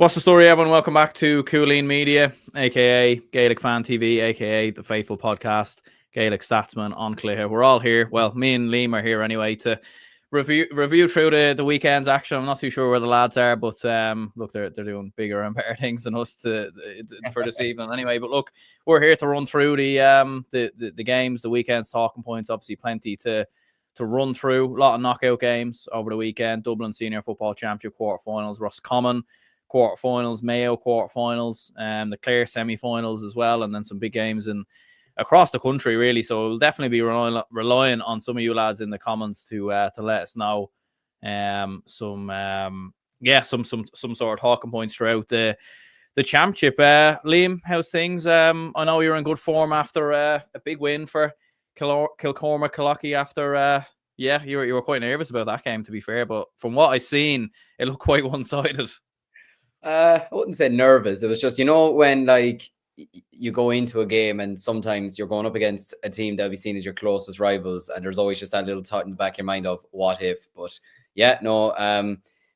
What's the story, everyone? Welcome back to Cooleen Media, aka Gaelic Fan TV, aka the Faithful Podcast, Gaelic Statsman on Clare. We're all here. Well, me and Liam are here anyway to review through the weekend's action. I'm not too sure where the lads are, but look, they're doing bigger and better things than us for this evening anyway. But look, we're here to run through the games, the weekend's talking points. Obviously, plenty to run through. A lot of knockout games over the weekend. Dublin Senior Football Championship quarterfinals, Roscommon quarterfinals, Mayo quarterfinals, the Clare semi-finals as well, and then some big games across the country really. So we'll definitely be relying on some of you lads in the comments to let us know some sort of talking points throughout the championship. Liam, how's things? I know you're in good form after a big win for Kilcormac after you were quite nervous about that game, to be fair, but from what I seen, it looked quite one-sided. I wouldn't say nervous. It was just, when like you go into a game and sometimes you're going up against a team that'll be seen as your closest rivals, and there's always just that little thought in the back of your mind of what if. But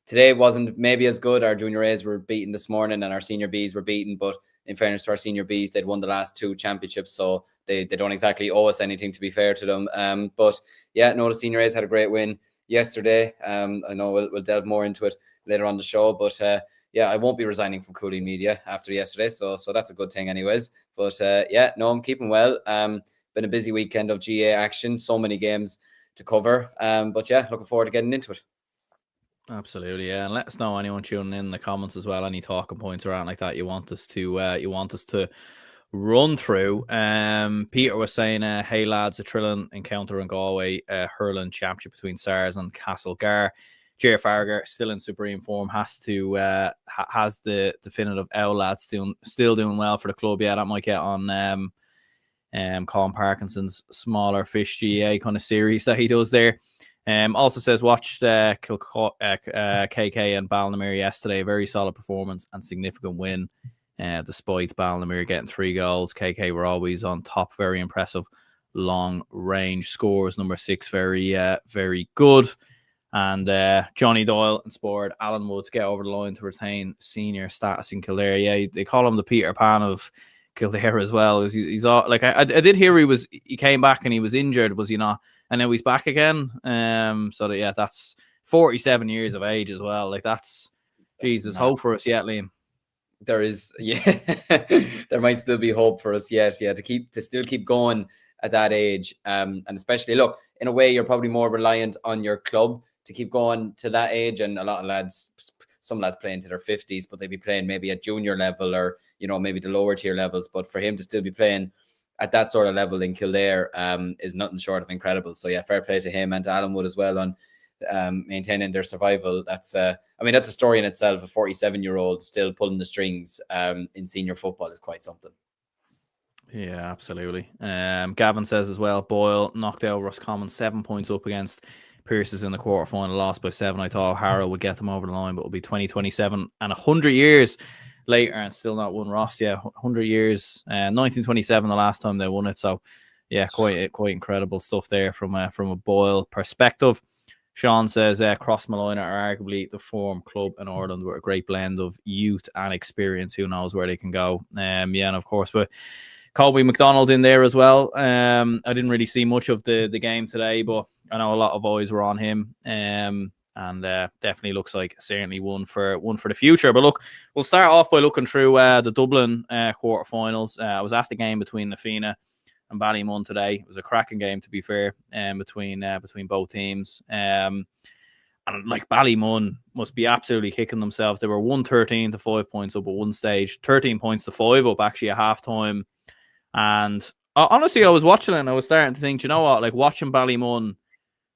today wasn't maybe as good. Our junior A's were beaten this morning and our senior B's were beaten, but in fairness to our senior B's, they'd won the last two championships, so they don't exactly owe us anything, to be fair to them. The senior A's had a great win yesterday. I know we'll delve more into it later on the show, but I won't be resigning from Cooleen Media after yesterday, so that's a good thing anyways. But I'm keeping well. Been a busy weekend of GA action, so many games to cover. Looking forward to getting into it. Absolutely, yeah. And let us know, anyone tuning in the comments as well, any talking points or anything like that you want us to run through. Peter was saying, hey lads, a thrilling encounter in Galway, hurling championship between SARS and Castlegar. Jer Farragher still in supreme form, has the definitive L lads still doing well for the club. Yeah, that might get on Colin Parkinson's smaller fish GA kind of series that he does there. Also says watched KK and Ballinamere yesterday. Very solid performance and significant win. Despite Ballinamere getting 3 goals, KK were always on top. Very impressive long range scores. Number 6, very good. And Johnny Doyle inspired Alan Wood to get over the line to retain senior status in Kildare. Yeah, they call him the Peter Pan of Kildare as well. He's all, like I did hear he came back and he was injured, was he not? And now he's back again. That's 47 years of age as well. Like that's Jesus, hope for us yet, Liam. There is, there might still be hope for us, yes, to still keep going at that age. And especially, look, in a way, you're probably more reliant on your club to keep going to that age. And a lot of lads, some lads play into their 50s, but they'd be playing maybe at junior level or, maybe the lower tier levels. But for him to still be playing at that sort of level in Kildare is nothing short of incredible. So yeah, fair play to him and to Alan Wood as well on maintaining their survival. That's a story in itself. A 47-year-old still pulling the strings in senior football is quite something. Yeah, absolutely. Gavin says as well, Boyle knocked out Roscommon 7 points up against Pierce's in the quarterfinal, lost by 7. I thought Harrow would get them over the line, but it'll be 2027 and 100 years later and still not won Ross. Yeah, 100 years. 1927 the last time they won it. So yeah, quite incredible stuff there from a Boyle perspective. Sean says Crossmolina are arguably the form club in Ireland with a great blend of youth and experience. Who knows where they can go? And of course, but Colby McDonald in there as well. I didn't really see much of the game today, but I know a lot of eyes were on him. And definitely looks like certainly one for the future. But look, we'll start off by looking through the Dublin quarterfinals. I was at the game between Nafina and Ballymun today. It was a cracking game, to be fair, between both teams. And like Ballymun must be absolutely kicking themselves. They were 113 to 5 points up at one stage, 13 points to 5 up actually at halftime. And honestly, I was watching it and I was starting to think, you know what, like watching Ballymun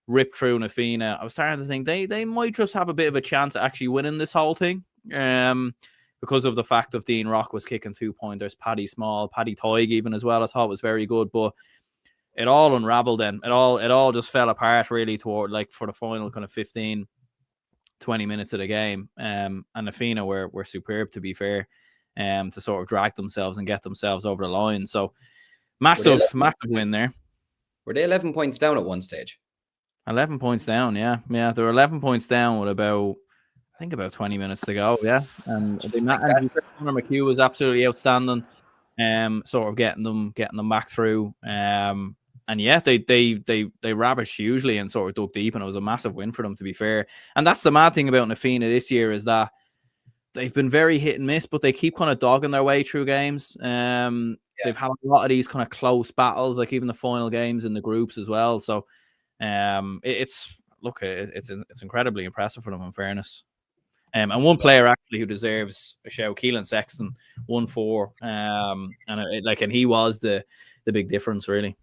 rip through Nafina, I was starting to think they might just have a bit of a chance at actually winning this whole thing. Because of the fact of Dean Rock was kicking 2-pointers, Paddy Small, Paddy Toig even as well, I thought was very good. But it all unraveled then. It all just fell apart really toward like for the final kind of 15, 20 minutes of the game. And Nafina were superb, to be fair, to sort of drag themselves and get themselves over the line. So massive win there. Were they 11 points down at one stage? 11 points down, yeah. They were 11 points down with about think about 20 minutes to go. Yeah, and Like and to that's be fair, Conor McHugh was absolutely outstanding. Sort of getting them back through. And yeah, they ravished hugely and sort of dug deep, and it was a massive win for them, to be fair. And that's the mad thing about Nafina this year, is that they've been very hit and miss, but they keep kind of dogging their way through games. They've had a lot of these kind of close battles, like even the final games in the groups as well. So it's incredibly impressive for them, in fairness. And one player actually who deserves a shout, Keelan Sexton, 1-4, and he was the big difference, really.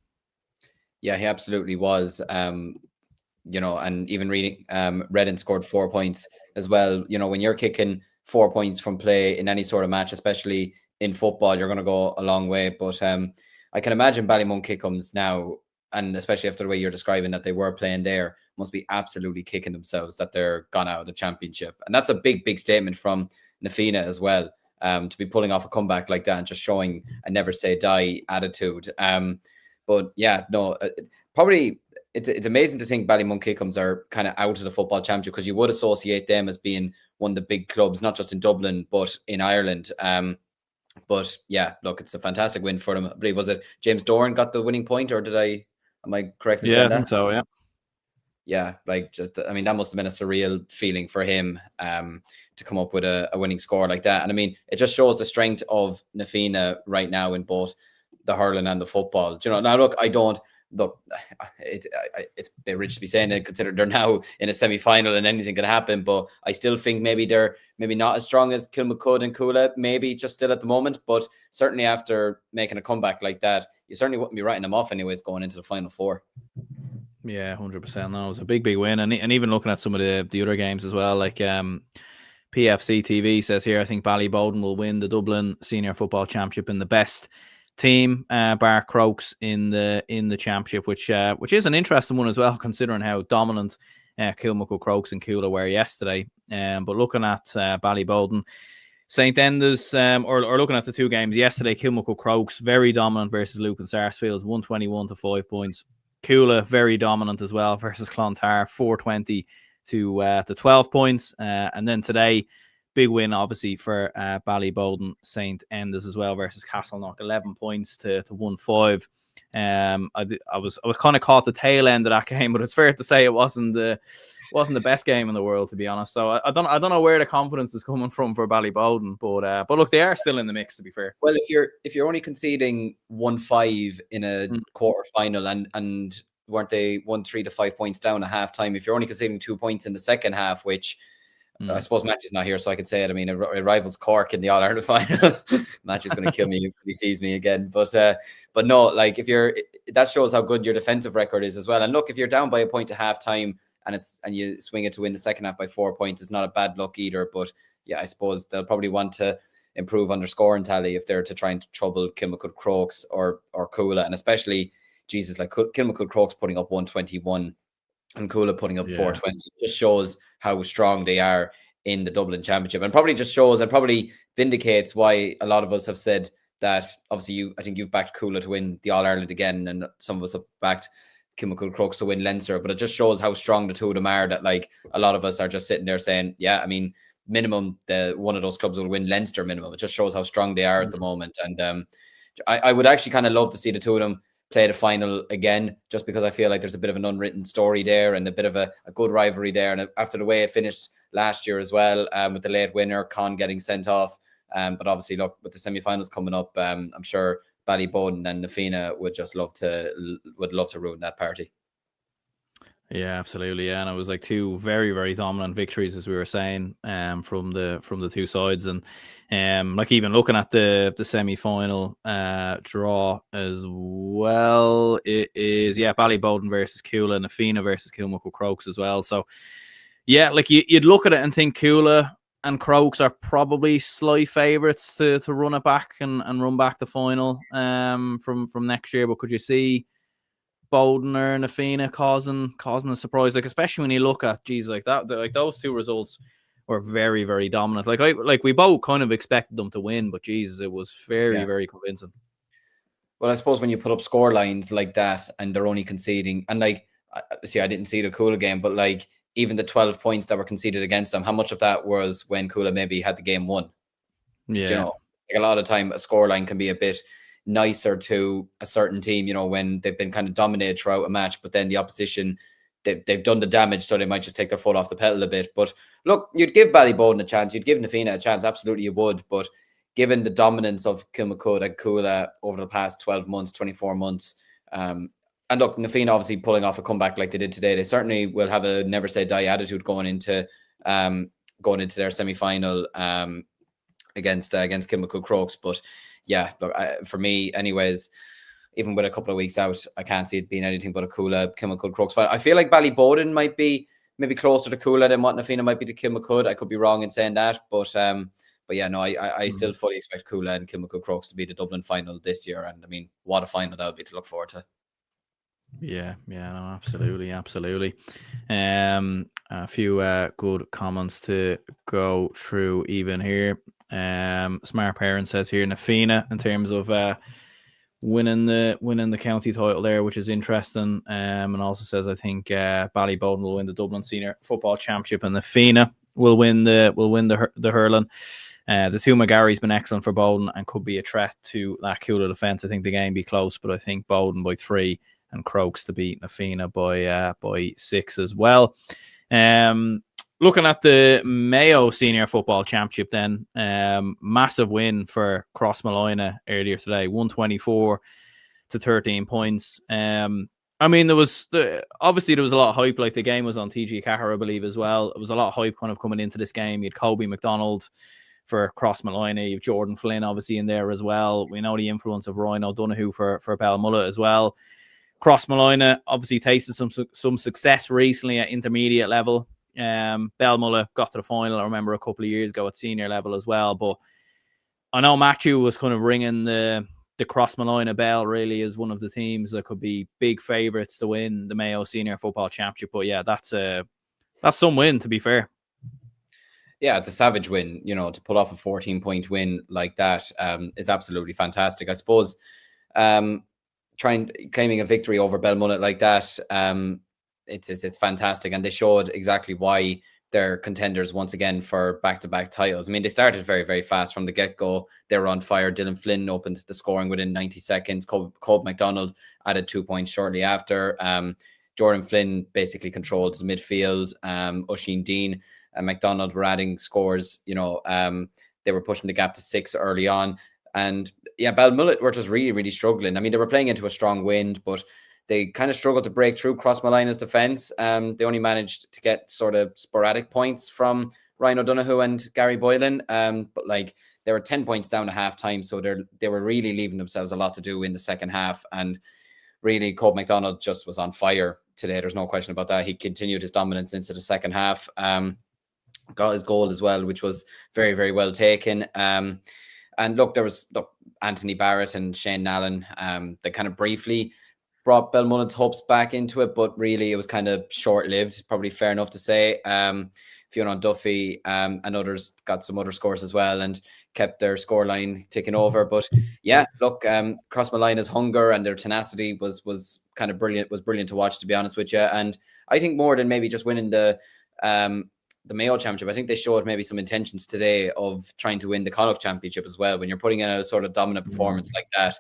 Yeah, he absolutely was. You know, and even reading, Redden scored 4 points as well. You know, when you're kicking 4 points from play in any sort of match, especially in football, you're going to go a long way. But I can imagine Ballymun Kickums now, and especially after the way you're describing that they were playing there, must be absolutely kicking themselves that they're gone out of the championship. And that's a big, big statement from Nafina as well, to be pulling off a comeback like that and just showing a never say die attitude. But yeah, no, probably it's amazing to think Ballymun Kickums are kind of out of the football championship, because you would associate them as being one of the big clubs, not just in Dublin, but in Ireland. But yeah, look, it's a fantastic win for them. I believe, was it James Doran got the winning point, or am I correct in Yeah, saying I think that? so. Yeah. Yeah, like, just, I mean, that must have been a surreal feeling for him, to come up with a winning score like that. And I mean, it just shows the strength of Nafina right now in both the hurling and the football. Do you know, now look, it's a bit rich to be saying it, considering they're now in a semi-final and anything can happen, but I still think maybe they're not as strong as Kilmacud and Coola, maybe just still at the moment, but certainly after making a comeback like that, you certainly wouldn't be writing them off anyways going into the final four. Yeah, 100%. No, it was a big win, and even looking at some of the other games as well, like PFC TV says here, I think Ballybowden will win the Dublin Senior Football Championship in the best team, bar Crokes in the championship, which is an interesting one as well, considering how dominant Kilmacud, Crokes and Coola were yesterday. But looking at Ballybowden, St. Enda's, or looking at the two games yesterday, Kilmacud Crokes very dominant versus Lucan Sarsfields, 121 to 5 points. Coola very dominant as well versus Clontarf, 420 to 12 points. And then today, big win obviously for Ballybowden St. Enda's as well versus Castleknock, 11 points to 1-5. I was kind of caught the tail end of that game, but it's fair to say it wasn't the best game in the world, to be honest. So I don't know where the confidence is coming from for Ballybowden, but look, they are still in the mix, to be fair. Well, if you're only conceding 1-5 in a quarter final, and weren't they 1-3 to 5 points down at halftime? If you're only conceding 2 points in the second half, which I suppose Match is not here, so I could say it. I mean, it rivals Cork in the All Ireland final. Match is going to kill me if he sees me again. But no, like, that shows how good your defensive record is as well. And look, if you're down by a point at halftime and you swing it to win the second half by 4 points, it's not a bad look either. But yeah, I suppose they'll probably want to improve on their scoring tally if they're to try and trouble Kilmacud Crokes or Coola, and especially like Kilmacud Crokes putting up 121 and Coola putting up 420 just shows how strong they are in the Dublin Championship, and probably just shows and probably vindicates why a lot of us have said that. Obviously, I think you've backed Coola to win the All Ireland again, and some of us have backed Kilmacud Crokes to win Leinster, but it just shows how strong the two of them are, that like a lot of us are just sitting there saying, yeah, I mean, minimum one of those clubs will win Leinster minimum. It just shows how strong they are at the moment. And I would actually kind of love to see the two of them play the final again, just because I feel like there's a bit of an unwritten story there and a bit of a good rivalry there. And after the way it finished last year as well, with the late winner, Con getting sent off. But obviously, look, with the semi-finals coming up, I'm sure Ballybowden and Nafina would love to ruin that party. Yeah, absolutely. Yeah, and it was like two very, very dominant victories, as we were saying, from the two sides, and like even looking at the semi-final draw as well, it is Ballybowden versus Coola, Nafina versus Kilmacud Crokes as well. So yeah, like you'd look at it and think Coola and Crokes are probably slight favourites to run it back and run back the final from next year, but could you see Bowden or Nafina causing a surprise, like especially when you look at like that, like those two results were very, very dominant. Like we both kind of expected them to win, but Jesus, it was very, very convincing. Well, I suppose when you put up score lines like that and they're only conceding, and like, see, I didn't see the Coola game, but like even the 12 points that were conceded against them, how much of that was when Kula maybe had the game won? Yeah. Do you know, like a lot of time a scoreline can be a bit nicer to a certain team, you know, when they've been kind of dominated throughout a match, but then the opposition, they've done the damage, so they might just take their foot off the pedal a bit. But look, you'd give Ballyboden a chance, you'd give Na Fianna a chance, absolutely you would, but given the dominance of Kilmacud and Coola over the past 12 months, 24 months, and look, Na Fianna obviously pulling off a comeback like they did today, they certainly will have a never say die attitude going into their semi-final against Kilmacud Crokes. But yeah, look, for me, anyways, even with a couple of weeks out, I can't see it being anything but a Kilmacud Crokes fight. I feel like Ballyboden might be maybe closer to Coola than what Na Fianna might be to Kilmacud. I could be wrong in saying that, but yeah, no, I still fully expect Coola and Kilmacud Crokes to be the Dublin final this year, and I mean, what a final that would be to look forward to. Yeah, no, absolutely. A few good comments to go through even here. Smart Parent says here Na Fianna in terms of winning the county title there, which is interesting. And also says I think Ballyboden will win the Dublin Senior Football Championship, and Na Fianna will win the hurling. The two McGarry's been excellent for Bowden and could be a threat to that Coola defence. I think the game be close, but I think Bowden by 3 and Crokes to beat Na Fianna by 6 as well. Looking at the Mayo Senior Football Championship then, massive win for Crossmolina earlier today, 124 to 13 points. I mean, there was a lot of hype, like the game was on TG Cahir, I believe, as well. It was a lot of hype kind of coming into this game. You had Kobe McDonald for Crossmolina, you have Jordan Flynn obviously in there as well. We know the influence of Ryan O'Donoghue for Belmullet as well. Crossmolina obviously tasted some success recently at intermediate level. Belmullet got to the final, I remember, a couple of years ago at senior level as well. But I know Matthew was kind of ringing the Crossmolina bell really as one of the teams that could be big favourites to win the Mayo Senior Football Championship. But yeah, that's some win, to be fair. Yeah, it's a savage win. You know, to pull off a 14-point win like that is absolutely fantastic. I suppose claiming a victory over Belmullet like that, it's fantastic, and they showed exactly why they're contenders once again for back-to-back titles. I mean, they started very, very fast from the get-go. They were on fire. Dylan Flynn opened the scoring within 90 seconds. Colb McDonald added 2 points shortly after. Jordan Flynn basically controlled the midfield. Oisin Dean and McDonald were adding scores. You know, they were pushing the gap to 6 early on. And yeah, Belmullet were just really, really struggling. I mean, they were playing into a strong wind, but they kind of struggled to break through Crossmolina's defence. They only managed to get sort of sporadic points from Ryan O'Donoghue and Gary Boylan. But like, they were 10 points down at half-time, so they were really leaving themselves a lot to do in the second half. And really, Colb McDonald just was on fire today. There's no question about that. He continued his dominance into the second half. Got his goal as well, which was very, very well taken. And look, there was Anthony Barrett and Shane Nallen. They kind of briefly brought Belmullet's hopes back into it, but really it was kind of short-lived, probably fair enough to say. Fionn Duffy and others got some other scores as well and kept their scoreline ticking over. But yeah, look, Crossmolina's hunger and their tenacity was kind of brilliant. Was brilliant to watch, to be honest with you. And I think more than maybe just winning the Mayo Championship, I think they showed maybe some intentions today of trying to win the Connacht Championship as well. When you're putting in a sort of dominant performance like that,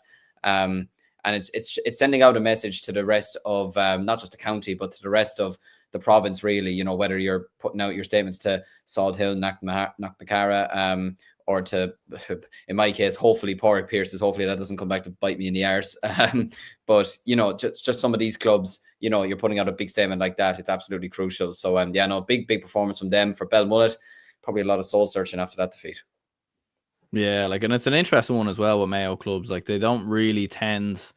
and it's sending out a message to the rest of not just the county, but to the rest of the province, really. You know, whether you're putting out your statements to Salt Hill, Knocknacara, or to, in my case, hopefully Porrick Pierce's. Hopefully that doesn't come back to bite me in the arse. But you know, just some of these clubs, you know, you're putting out a big statement like that. It's absolutely crucial. So yeah, no, big performance from them. For Belmullet, probably a lot of soul searching after that defeat. Yeah, like, and it's an interesting one as well with Mayo clubs. Like, they don't really tend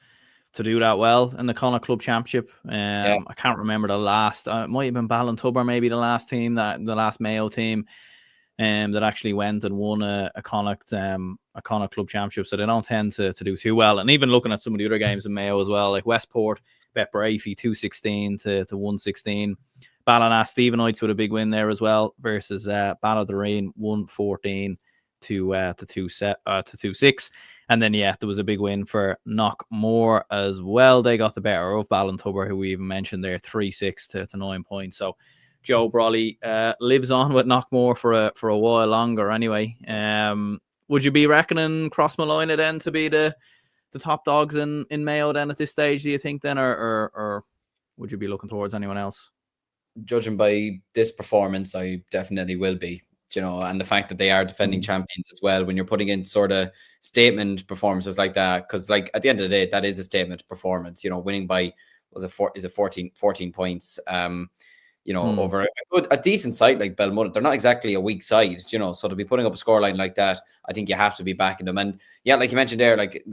to do that well in the Connacht Club Championship. I can't remember the last. It might have been Ballintubber, maybe the last Mayo team, that actually went and won a Connacht Club Championship. So they don't tend to do too well. And even looking at some of the other games in Mayo as well, like Westport, Bet Brafey 216 to 116. Ballina Stephenites with a big win there as well versus Ballydoreen 114 to 2-6. And then yeah, there was a big win for Knockmore as well. They got the better of Ballintubber, who we even mentioned there, 3-6 to 9 points. So Joe Brawley lives on with Knockmore for a while longer anyway. Would you be reckoning Crossmolina then to be the top dogs in Mayo then at this stage, do you think then, or would you be looking towards anyone else? Judging by this performance, I definitely will be, and the fact that they are defending champions as well, when you're putting in sort of statement performances like that, because like at the end of the day, that is a statement performance, winning by, was it 14 points, over a decent side like Belmullet. They're not exactly a weak side, so to be putting up a scoreline like that, I think you have to be backing them. And yeah, like you mentioned there, I think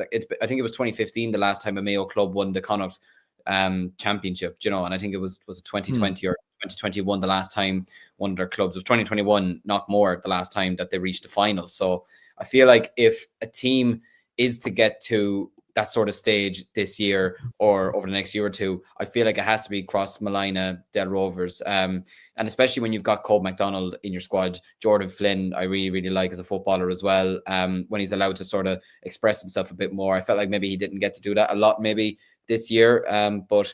it was 2015 the last time a Mayo club won the Connacht championship, and I think it was 2020 or 2021 the last time one of their clubs. It was 2021, not more, the last time that they reached the final. So I feel like if a team is to get to that sort of stage this year or over the next year or two, I feel like it has to be Crossmolina, Del Rovers, and especially when you've got Cole McDonald in your squad. Jordan Flynn I really, really like as a footballer as well, when he's allowed to sort of express himself a bit more. I felt like maybe he didn't get to do that a lot maybe this year, but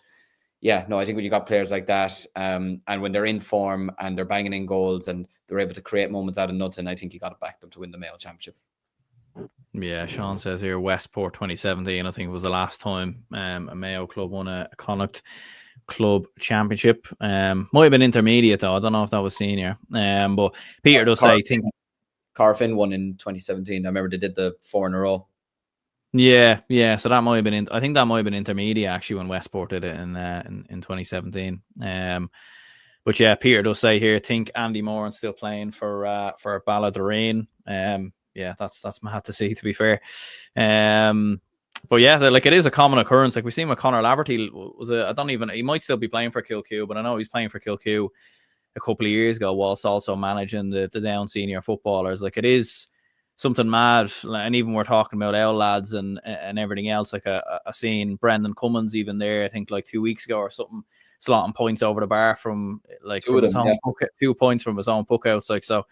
yeah, no, I think when you got players like that, and when they're in form and they're banging in goals and they're able to create moments out of nothing, I think you got to back them to win the Mayo Championship. Yeah, Sean says here Westport 2017, I think it was the last time a Mayo club won a Connacht club championship. Might have been intermediate though. I don't know if that was senior. But Peter does say, Carfin won in 2017. I remember they did the 4 in a row. Yeah. So that might have been. I think that might have been intermediate actually when Westport did it in 2017. But yeah, Peter does say here, think Andy Moran's still playing for Ballydoreen. Yeah, that's mad to see, to be fair. But yeah, like it is a common occurrence. Like we've seen with Conor Laverty, he might still be playing for Kilcue, but I know he's playing for Kilcue a couple of years ago whilst also managing the down senior footballers. Like it is something mad. And even we're talking about L lads and everything else. Like I seen Brendan Cummins even there, I think like 2 weeks ago or something, slotting points over the bar from his own puck, 2 points from his own puck outs. Like, so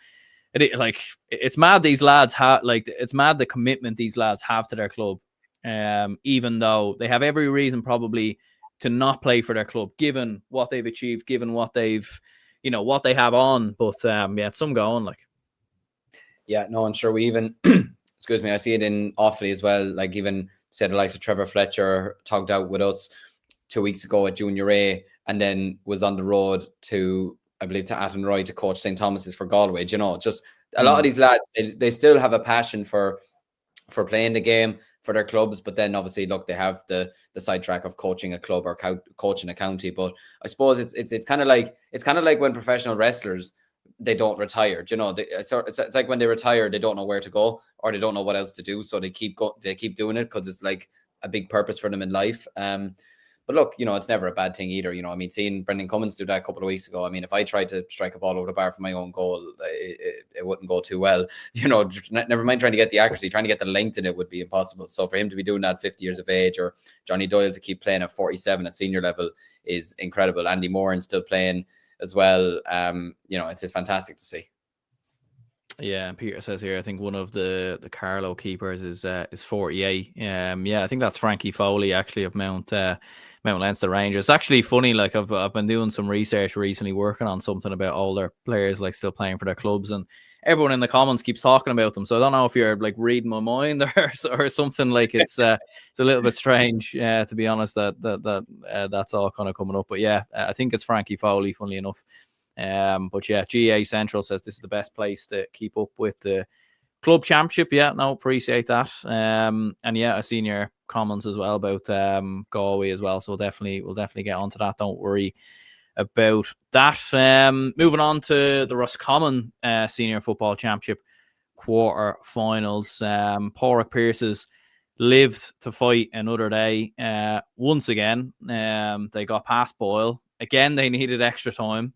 it's mad these lads have, it's mad the commitment these lads have to their club. Even though they have every reason probably to not play for their club, given what they've achieved, given what they've, what they have on. But yeah, it's some going like. Yeah, no, I'm sure we even, excuse me, I see it in Offaly as well. Like even said the likes of Trevor Fletcher tugged out with us 2 weeks ago at Junior A, and then was on the road to, I believe, to Athenry to coach St. Thomas's for Galway. Just a lot of these lads, they still have a passion for playing the game for their clubs, but then obviously, look, they have the sidetrack of coaching a club or coaching a county. But I suppose it's kind of like when professional wrestlers, they don't retire. It's like when they retire, they don't know where to go or they don't know what else to do, so they keep doing it because it's like a big purpose for them in life. But look, it's never a bad thing either. I mean, seeing Brendan Cummins do that a couple of weeks ago, I mean, if I tried to strike a ball over the bar for my own goal, it wouldn't go too well. Never mind trying to get the accuracy, trying to get the length in it would be impossible. So for him to be doing that at 50 years of age, or Johnny Doyle to keep playing at 47 at senior level, is incredible. Andy Moran still playing as well. It's just fantastic to see. Yeah, Peter says here, I think one of the Carlow keepers is 48. Yeah, I think that's Frankie Foley actually of Mount Leinster Rangers. It's actually funny, like I've been doing some research recently, working on something about older players like still playing for their clubs, and everyone in the comments keeps talking about them. So I don't know if you're like reading my mind or something. Like it's a little bit strange, to be honest. That's all kind of coming up. But yeah, I think it's Frankie Foley, funnily enough. But yeah, GA Central says this is the best place to keep up with the club championship. Yeah, no, appreciate that. And yeah, I've seen your comments as well about Galway as well. So we'll definitely get onto that. Don't worry about that. Moving on to the Roscommon Senior Football Championship quarter-finals. Pádraig Pearse's lived to fight another day. Once again, they got past Boyle. Again, they needed extra time.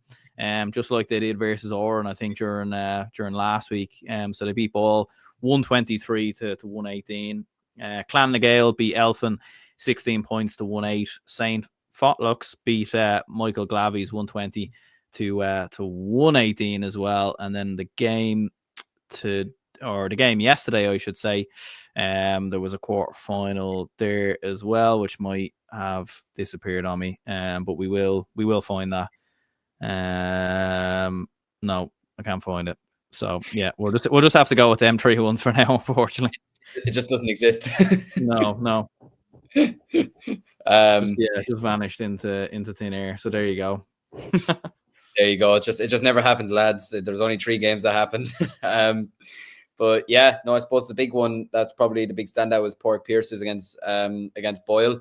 Just like they did versus Oran, I think during last week. So they beat Ball 123 to 118. Clonagale beat Elphin 16 points to 1-8. St. Fotlux beat Michael Glavies 120 to 118 as well. And then the game yesterday, I should say, there was a quarter final there as well, which might have disappeared on me. But we will find that No, I can't find it. So yeah, we'll just have to go with them 3 ones for now, unfortunately. It just doesn't exist. No. Um, just vanished into thin air. So there you go. There you go. It just never happened, lads. There's only 3 games that happened. But yeah, no, I suppose the big one that's probably the big standout was Port Pierces against Boyle.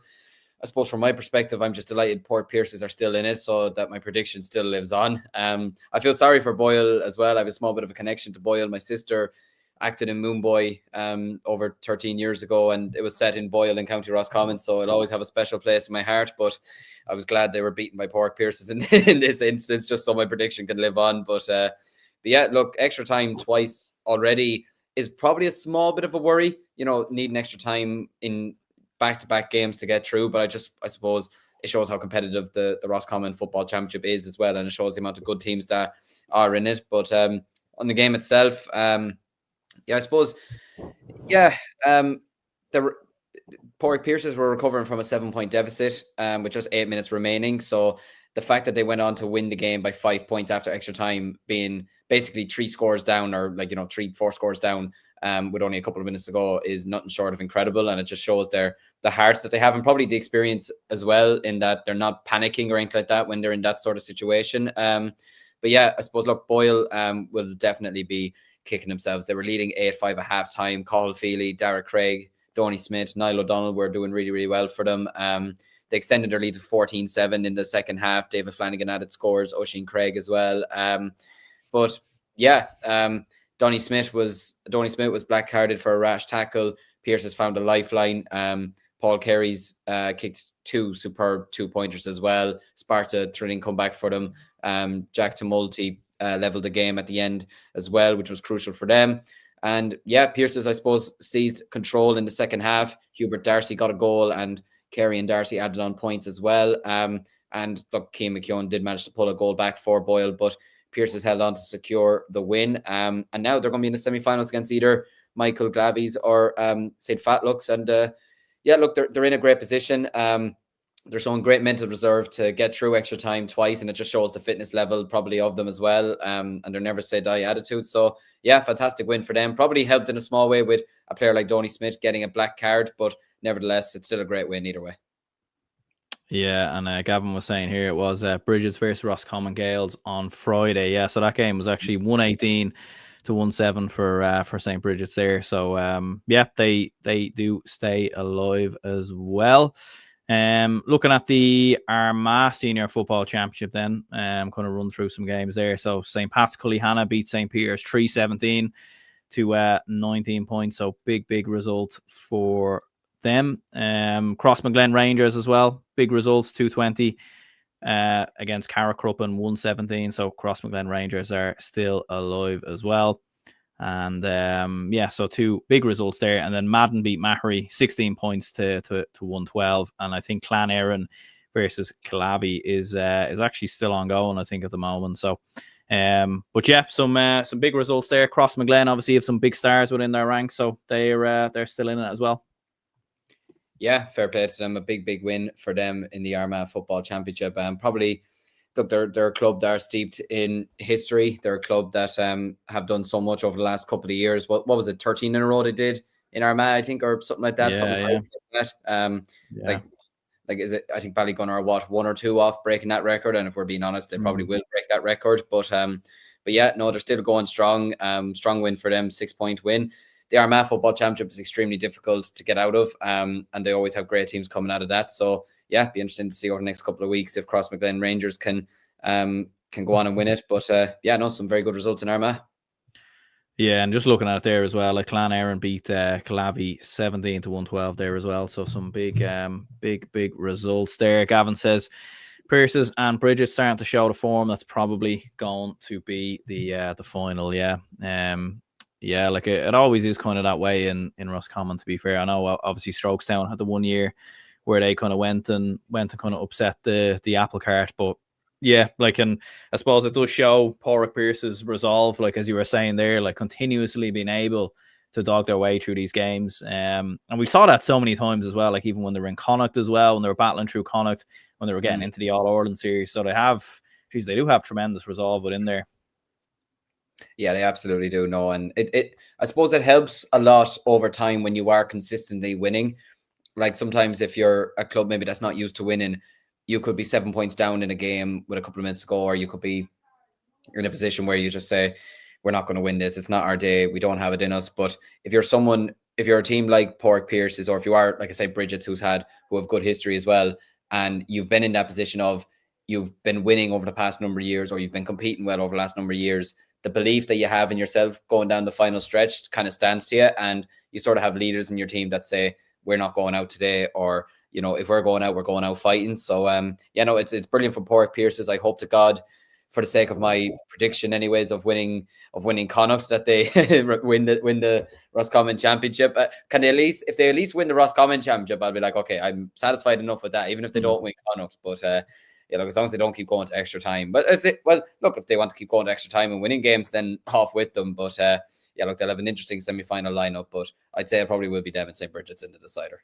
I suppose from my perspective, I'm just delighted Port Pierces are still in it, so that my prediction still lives on. I feel sorry for Boyle as well. I have a small bit of a connection to Boyle. My sister acted in Moonboy over 13 years ago, and it was set in Boyle in County Roscommon, so it'll always have a special place in my heart. But I was glad they were beaten by Port Pierces in this instance, just so my prediction can live on. But yeah, look, extra time twice already is probably a small bit of a worry. Needing extra time in back-to-back games to get through. But I suppose it shows how competitive the Roscommon Football Championship is as well, and it shows the amount of good teams that are in it. But on the game itself, I suppose, the Port Pierces were recovering from a 7-point deficit with just 8 minutes remaining. So the fact that they went on to win the game by 5 points after extra time, being basically 3 scores down, or 3-4 scores down with only a couple of minutes to go, is nothing short of incredible. And it just shows the hearts that they have, and probably the experience as well, in that they're not panicking or anything like that when they're in that sort of situation. But yeah, I suppose, look, Boyle will definitely be kicking themselves. They were leading 8-5 at halftime. Cathal Feely, Derek Craig, Donny Smith, Niall O'Donnell were doing really, really well for them. They extended their lead to 14-7 in the second half. David Flanagan added scores, Oisin Craig as well. But yeah, Donny Smith was black carded for a rash tackle. Pierce has found a lifeline. Paul Carey's kicked 2 superb 2-pointers as well. Sparta thrilling comeback for them. Jack Tumulty leveled the game at the end as well, which was crucial for them. And yeah, Pierce's, I suppose, seized control in the second half. Hubert Darcy got a goal, and Carey and Darcy added on points as well. And look, Cian McKeown did manage to pull a goal back for Boyle, but Pierce has held on to secure the win. And now they're going to be in the semi-finals against either Michael Glavies or St. Fatlux. And yeah, look, they're in a great position. They're showing great mental reserve to get through extra time twice, and it just shows the fitness level probably of them as well, and their never say die attitude. So yeah, fantastic win for them. Probably helped in a small way with a player like Donny Smith getting a black card, but nevertheless, it's still a great win either way. Yeah, and Gavin was saying here it was Bridges versus Roscommon Gales on Friday. Yeah, so that game was actually 118 to 1-7 for St. Bridget's there. So yeah, they do stay alive as well. Looking at the Armagh Senior Football Championship then, I'm going to run through some games there. So St. Pat's Cullyhanna beat St. Peter's 3-17 to 19 points. So big result for them. Crossmolina Rangers as well, big results, 220 against Carrickcruppen 117. So Crossmolina Rangers are still alive as well. And yeah, so 2 big results there. And then Madden beat Mahary 16 points to 112. And I think Clan Éireann versus Killavy is actually still ongoing, I think, at the moment. So but yeah, some big results there. Crossmolina obviously have some big stars within their ranks, so they're still in it as well. Yeah, fair play to them. A big win for them in the Armagh Football Championship. Probably, look, they're a club that are steeped in history. They're a club that have done so much over the last couple of years. What was it, 13 in a row they did in Armagh, I think, or something like that. Yeah, something crazy like that. Like is it? I think Ballygunner are 1 or 2 off breaking that record, and if we're being honest, they probably will break that record. But yeah, no, they're still going strong. Strong win for them, 6-point win. The Armagh Football Championship is extremely difficult to get out of, and they always have great teams coming out of that. So yeah, be interesting to see over the next couple of weeks if Crossmolina Rangers can go on and win it. But yeah, no, some very good results in Armagh. Yeah, and just looking at it there as well, like Clan Éireann beat Killavy 17 to 112 there as well. So some big results there. Gavin says Pierces and Bridget starting to show the form that's probably going to be the final. Yeah. Yeah, like it always is kind of that way in Roscommon, to be fair. I know obviously Strokestown had the 1 year where they kind of went and kind of upset the apple cart, but yeah, like, and I suppose it does show Pádraig Pearce's resolve, like as you were saying there, like continuously being able to dog their way through these games. And we saw that so many times as well, like even when they were in Connacht as well, when they were battling through Connacht, when they were getting into the All-Ireland series. So they have geez, they do have tremendous resolve within there. Yeah, they absolutely do. No, and it I suppose it helps a lot over time when you are consistently winning. Like sometimes if you're a club maybe that's not used to winning, you could be 7 points down in a game with a couple of minutes to go, or you could be in a position where you just say, we're not going to win this. It's not our day. We don't have it in us. But if you're a team like Pork Pierce's, or if you are, like I say, Bridget's, who have good history as well, and you've been in that position of you've been winning over the past number of years, or you've been competing well over the last number of years, the belief that you have in yourself going down the final stretch kind of stands to you. And you sort of have leaders in your team that say, we're not going out today, or, if we're going out fighting. So, it's brilliant for Pork Pierce's. I hope to God, for the sake of my prediction anyways, of winning Connacht, that they win the Roscommon championship. Can they if they at least win the Roscommon championship, I'll be like, okay, I'm satisfied enough with that, even if they don't win Connacht. But as long as they don't keep going to extra time. But if they want to keep going to extra time and winning games, then off with them. But they'll have an interesting semi-final lineup. But I'd say it probably will be them and St. Bridget's in the decider.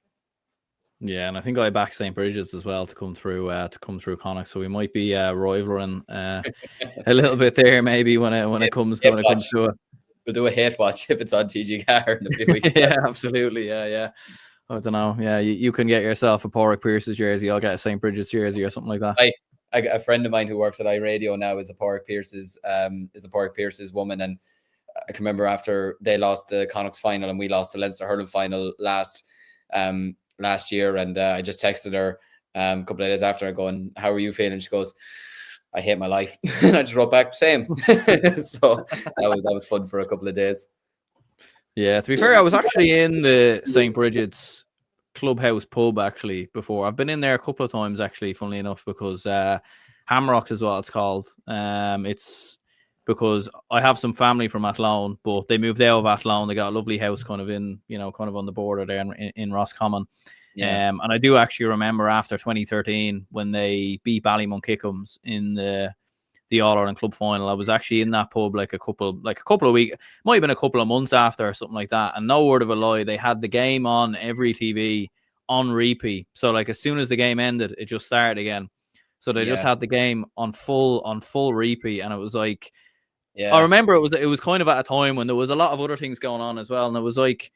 Yeah, and I think I back St. Bridget's as well to come through Connacht, so we might be rivaling a little bit there maybe when it comes to it. We'll do a hate watch if it's on TG Car in a few weeks. Yeah, absolutely. Yeah. I don't know. Yeah, you can get yourself a Porrick Pierce's jersey. I'll get a St. Bridget's jersey or something like that. A friend of mine who works at iRadio now is a Porrick Pierce's woman, and I can remember after they lost the Connacht's final and we lost the Leinster hurling final last year, and I just texted her a couple of days after, going, "How are you feeling?" She goes, "I hate my life," and I just wrote back, "Same." So that was fun for a couple of days. Yeah, to be fair, I was actually in the St. Bridget's Clubhouse pub actually before. I've been in there a couple of times actually, funnily enough, because Hamrocks is what it's called. It's because I have some family from Athlone, but they moved out of Athlone. They got a lovely house kind of on the border there in Roscommon. Yeah. And I do actually remember after 2013 when they beat Ballymun in the All-Ireland Club final. I was actually in that pub like a couple of weeks, might have been a couple of months after or something like that. And no word of a lie, they had the game on every TV on repeat. So like as soon as the game ended, it just started again. So they just had the game on full repeat, and it was like, I remember it was kind of at a time when there was a lot of other things going on as well, and it was like,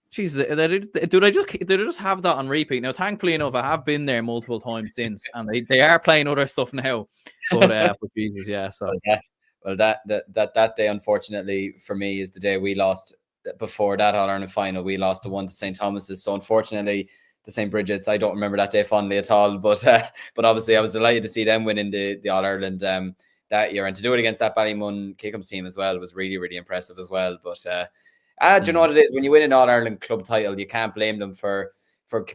geez, do they just have that on repeat? Now, thankfully enough, I have been there multiple times since, and they are playing other stuff now. But Jesus, yeah. So well, that day, unfortunately for me, is the day we lost. Before that All-Ireland final, we lost the one to St. Thomas's. So unfortunately, the St. Bridget's, I don't remember that day fondly at all. But obviously, I was delighted to see them winning the All-Ireland that year, and to do it against that Ballymun Kickhams team as well was really, really impressive as well. But do you know what it is? When you win an All-Ireland club title, you can't blame them for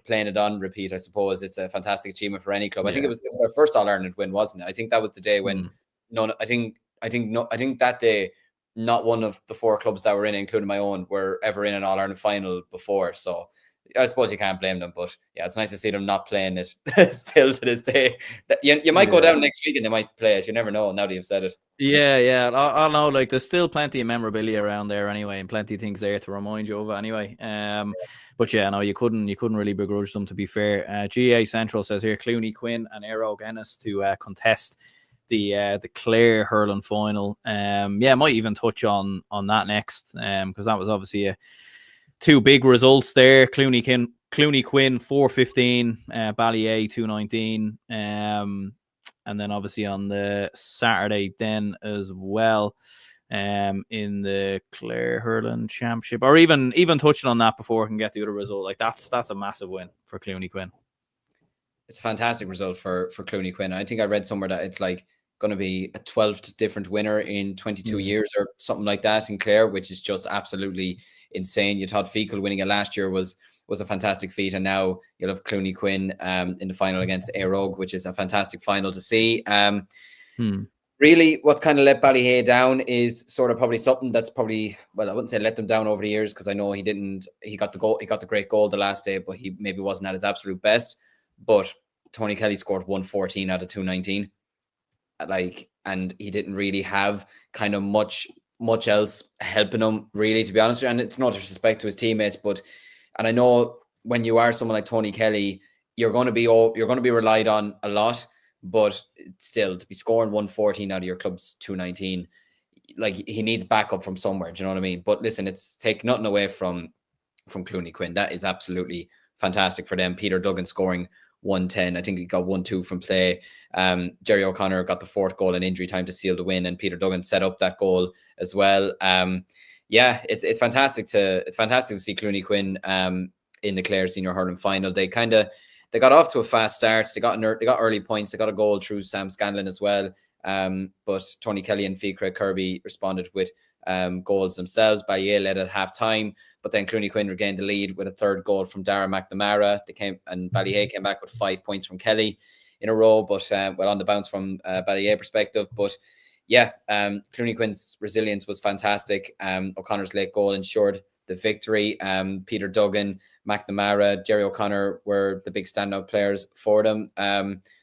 playing it on repeat. I suppose it's a fantastic achievement for any club. I think it was their first All-Ireland win, wasn't it? I think that was the day when I think that day not one of the four clubs that were in, including my own, were ever in an All-Ireland final before. So I suppose you can't blame them, but yeah, it's nice to see them not playing it still to this day. You might go down next week and they might play it. You never know now that you've said it. Yeah. I know, like there's still plenty of memorabilia around there anyway, and plenty of things there to remind you of anyway. But yeah, no, you couldn't really begrudge them, to be fair. GA Central says here, Clooney Quinn and Eero Ennis to contest the Clare hurling final. Might even touch on that next, because that was obviously two big results there. Clooney Quinn 415, Ballyea 219, and then obviously on the Saturday then as well, in the Clare hurling championship, or even touching on that before I can get the other result. Like that's a massive win for Clooney Quinn. It's a fantastic result for Clooney Quinn. I think I read somewhere that it's like going to be a 12th different winner in 22 years or something like that in Clare, which is just absolutely insane. You thought Fecal winning it last year was a fantastic feat, and now you'll have Clooney Quinn in the final against Éire, which is a fantastic final to see. Really, what's kind of let Ballyhea down is sort of probably something that's probably, well, I wouldn't say let them down over the years, because I know he got the great goal the last day, but he maybe wasn't at his absolute best. But Tony Kelly scored 114 out of 219. And he didn't really have kind of much else helping him, really, to be honest. And it's no disrespect to his teammates, and I know when you are someone like Tony Kelly, you're going to be relied on a lot. but still to be scoring 114 out of your club's 219, like he needs backup from somewhere. Do you know what I mean? But listen, it's take nothing away from Clooney Quinn. That is absolutely fantastic for them. Peter Duggan scoring 110. I think he got 1-2 from play. Jerry O'Connor got the 4th goal in injury time to seal the win, and Peter Duggan set up that goal as well. Yeah, it's fantastic to see Clooney Quinn in the Clare Senior Hurling Final. They got off to a fast start. They got early points. They got a goal through Sam Scanlon as well. But Tony Kelly and Fiacre Kirby responded with goals themselves. Ballier led at half time, but then Clooney Quinn regained the lead with a 3rd goal from Dara McNamara. And Ballier came back with 5 points from Kelly in a row, but well, on the bounce from Ballier perspective. But yeah, Clooney Quinn's resilience was fantastic. O'Connor's late goal ensured the victory. Peter Duggan, McNamara, Jerry O'Connor were the big standout players for them.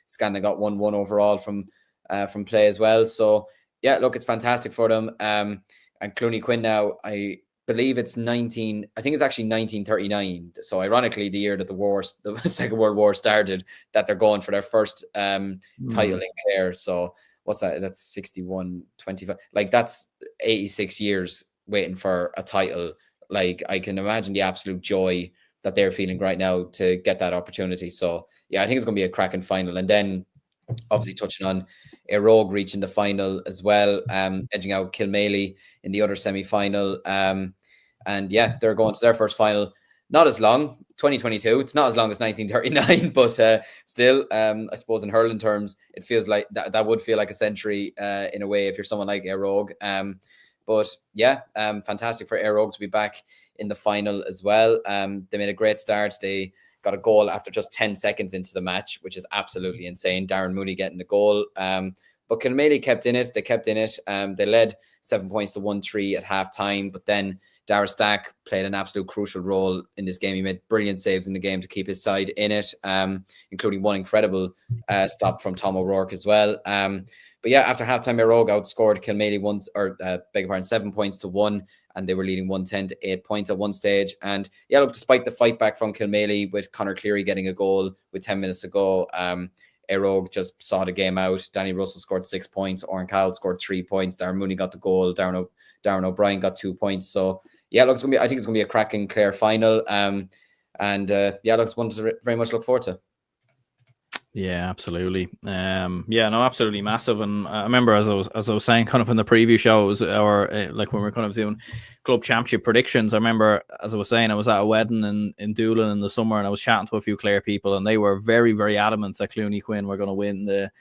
Scanlon got 1-1 overall from play as well. So yeah, look, it's fantastic for them. And Clooney Quinn now, I believe it's I think it's actually 1939. So ironically, the year that the Second World War started, that they're going for their first title in Clare. So what's that? That's 61, 25. Like that's 86 years waiting for a title. Like I can imagine the absolute joy that they're feeling right now to get that opportunity. So yeah, I think it's going to be a cracking final. And then obviously touching on Rogue reaching the final as well, edging out Kilmaley in the other semi-final. And yeah, they're going to their first final. Not as long, 2022. It's not as long as 1939, but still, I suppose in hurling terms, it feels like that would feel like a century in a way if you're someone like Rogue. But yeah, fantastic for Rogue to be back in the final as well. They made a great start. They got a goal after just 10 seconds into the match, which is absolutely insane. Darren Mooney getting the goal. But Kilmaley kept in it. They kept in it. They led 7 points to 1-3 at half time. But then Dara Stack played an absolute crucial role in this game. He made brilliant saves in the game to keep his side in it, including one incredible stop from Tom O'Rourke as well. But yeah, after halftime, Rogue outscored Kilmaley 7 points to 1, and they were leading 110 to 8 points at one stage. And yeah, look, despite the fight back from Kilmaley with Conor Cleary getting a goal with 10 minutes to go, Rogue just saw the game out. Danny Russell scored 6 points. Oren Cowell scored 3 points. Darren Mooney got the goal. Darren O'Brien got 2 points. So yeah, look, I think it's going to be a cracking Clare final. Yeah, look, it's one to very much look forward to. Yeah, absolutely. Yeah, no, absolutely massive. And I remember as I was saying, kind of in the preview shows, or like when we were kind of doing club championship predictions, I remember as I was saying, I was at a wedding in Dublin in the summer, and I was chatting to a few Clare people, and they were very, very adamant that Clooney Quinn were going to win the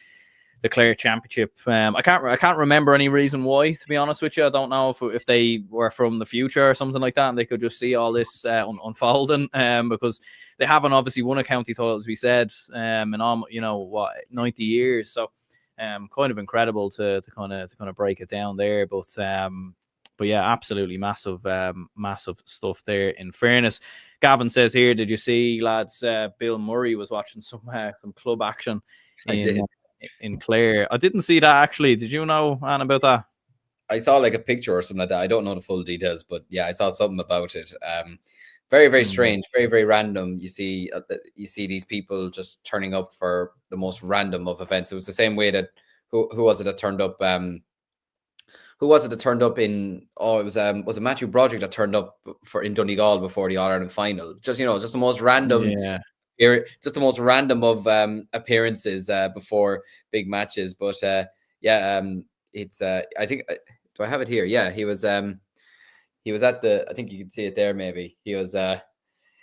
Clare Championship. I can't remember any reason why, to be honest with you. I don't know if they were from the future or something like that, and they could just see all this unfolding. Because they haven't obviously won a county title, as we said, in 90 years. So, kind of incredible to kind of break it down there. But yeah, absolutely massive stuff there. In fairness, Gavin says here, did you see, lads? Bill Murray was watching some club action in Clare. I didn't see that actually. Did you know, Anne, about that? I saw like a picture or something like that. I don't know the full details, but yeah, I saw something about it. Very, very strange, very, very random. You see these people just turning up for the most random of events. It was the same way that who was it that turned up? Who was it that turned up in? Oh, it was it Matthew Broderick that turned up in Donegal before the All Ireland final. Just the most random. Yeah. Just the most random of appearances before big matches. But it's I think, do I have it here? Yeah, he was at the, I think you can see it there. Maybe he was at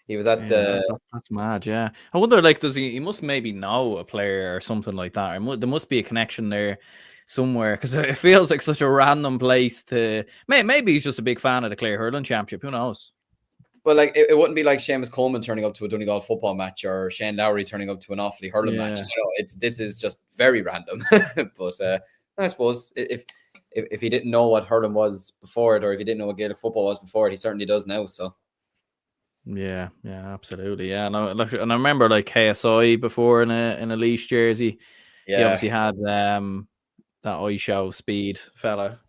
the. That's mad. Yeah, I wonder, like, does he must maybe know a player or something like that? There must be a connection there somewhere, because it feels like such a random place to. Maybe he's just a big fan of the Clare Hurling Championship. Who knows? Well, like it wouldn't be like Seamus Coleman turning up to a Donegal football match, or Shane Lowry turning up to an Offaly hurling match. This is just very random. But I suppose if he didn't know what hurling was before it, or if he didn't know what Gaelic football was before it, he certainly does now. So yeah, absolutely. Yeah, and I remember like KSI before in a Laois jersey. Yeah, he obviously had that iShow speed fella.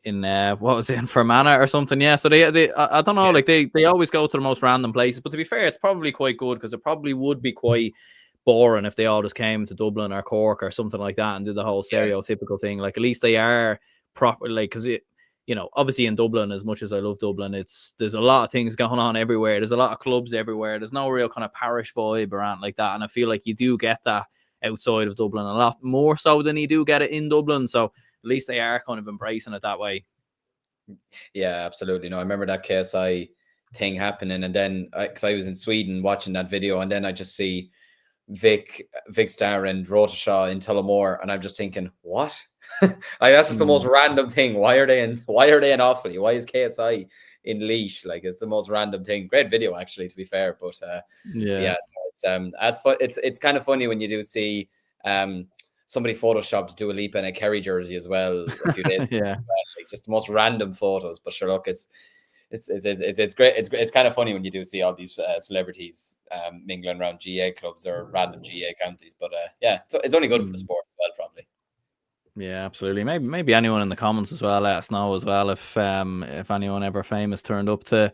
In what was it, in Fermanagh or something? Yeah, so they I don't know, like they always go to the most random places, but to be fair, it's probably quite good, because it probably would be quite boring if they all just came to Dublin or Cork or something like that and did the whole stereotypical thing. Like, at least they are proper, like, because obviously in Dublin, as much as I love Dublin, there's a lot of things going on everywhere. There's a lot of clubs everywhere. There's no real kind of parish vibe or anything like that. And I feel like you do get that outside of Dublin a lot more so than you do get it in Dublin. So at least they are kind of embracing it that way. Yeah, absolutely. No, I remember that KSI thing happening, and then because I was in Sweden watching that video, and then I just see Vic Starr and Rotashaw in Tullamore, and I'm just thinking, what? That's just the most random thing. Why are they in Offaly? Why is KSI in Laois? Like, it's the most random thing. Great video, actually, to be fair. But it's kind of funny when you do see somebody photoshopped Dua Lipa in a Kerry jersey as well a few days ago. Like, just the most random photos. But sure, look, it's great. It's kind of funny when you do see all these celebrities mingling around GA clubs or random GA counties. But it's only good for the sport as well, probably. Yeah, absolutely. Maybe anyone in the comments as well, let us know as well if anyone ever famous turned up to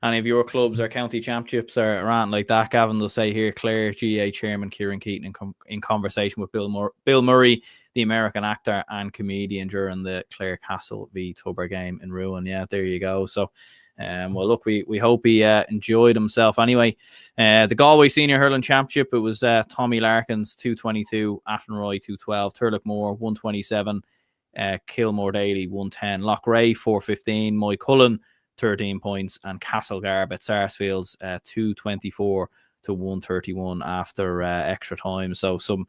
any of your clubs or county championships or anything like that. Gavin will say here, Clare GA chairman Kieran Keaton in conversation with Bill Murray, the American actor and comedian, during the Clare Castle v Tubber game in Ruin. Yeah, there you go. So well, look, we hope he enjoyed himself anyway. The Galway Senior Hurling Championship, it was Tommy Larkins 222, Athenroy 212, Turlockmore 127, Kilmore Daly 110, Loughrea 415, Moy Cullen 13 points, and Castlegarb at Sarsfields 224 to 131 after extra time. So some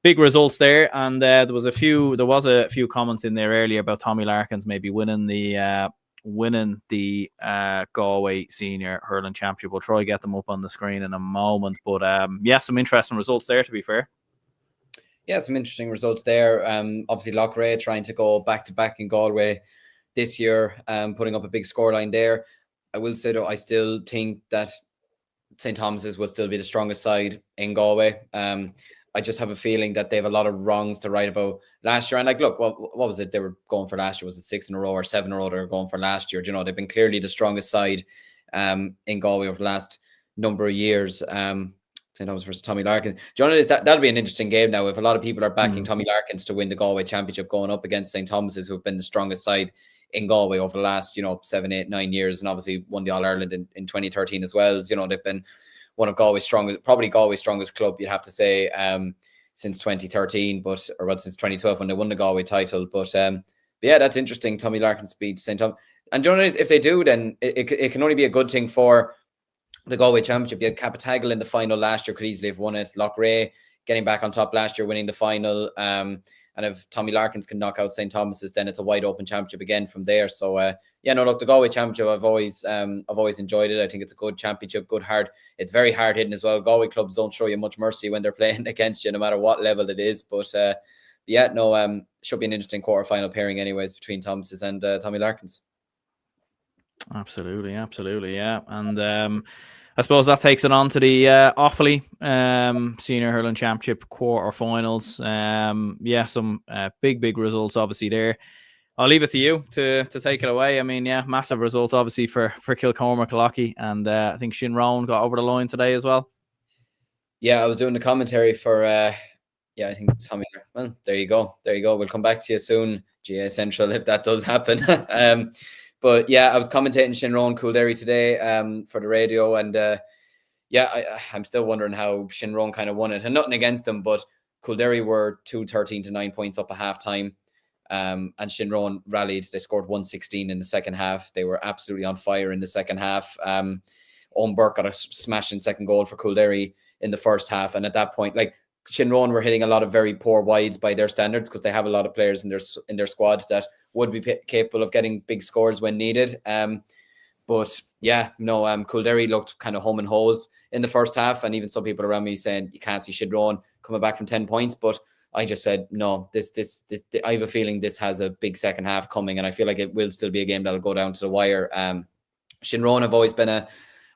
big results there, and there was a few comments in there earlier about Tommy Larkins maybe winning the Galway Senior Hurling Championship. We'll try to get them up on the screen in a moment, but some interesting results there, to be fair. Yeah, some interesting results there. Obviously Loughrea trying to go back-to-back in Galway this year, putting up a big scoreline there. I will say, though, I still think that St. Thomas's will still be the strongest side in Galway. I just have a feeling that they have a lot of wrongs to write about last year. And like, look, what was it they were going for last year? Was it 6 in a row or 7 in a row they were going for last year? They've been clearly the strongest side in Galway over the last number of years. St. Thomas versus Tommy Larkins. That'll be an interesting game now. If a lot of people are backing Tommy Larkins to win the Galway Championship, going up against St. Thomas's, who've been the strongest side in Galway over the last 7, 8, 9 years, and obviously won the All-Ireland in 2013 as well. They've been one of Galway's strongest, probably Galway's strongest club, you'd have to say, since 2013, since 2012 when they won the Galway title. But yeah, that's interesting. Tommy Larkins beat St. Thomas. And if they do, then it can only be a good thing for the Galway Championship. You had Capitagle in the final last year, could easily have won it. Loughrea getting back on top last year, winning the final. And if Tommy Larkins can knock out St. Thomas's, then it's a wide open championship again from there. So the Galway Championship, I've always enjoyed it. I think it's a good championship, it's very hard hitting as well. Galway clubs don't show you much mercy when they're playing against you, no matter what level it is. But should be an interesting quarterfinal pairing anyways between Thomas's and Tommy Larkins. Absolutely, yeah. And I suppose that takes it on to the Offaly Senior Hurling Championship quarterfinals. Some big results obviously there. I'll leave it to you to take it away. I mean, massive result obviously for Kilcormac Lochie, and I think Shinrone got over the line today as well. Yeah, I was doing the commentary for I think Tommy. Well, there you go. We'll come back to you soon, GA Central, if that does happen. But yeah, I was commentating Shinrone Coolderry today for the radio, and I'm still wondering how Shinrone kind of won it. And nothing against them, but Coolderry were 13 to 9 points up at half time. And Shinrone rallied. They scored 116 in the second half. They were absolutely on fire in the second half. Owen Burke got a smashing second goal for Coolderry in the first half. And at that point, like, Shinrone were hitting a lot of very poor wides by their standards, because they have a lot of players in their squad that would be capable of getting big scores when needed. Coolderry looked kind of home and hosed in the first half, and even some people around me saying you can't see Shinrone coming back from 10 points. But I just said no. This I have a feeling this has a big second half coming, and I feel like it will still be a game that'll go down to the wire. Shinrone have always been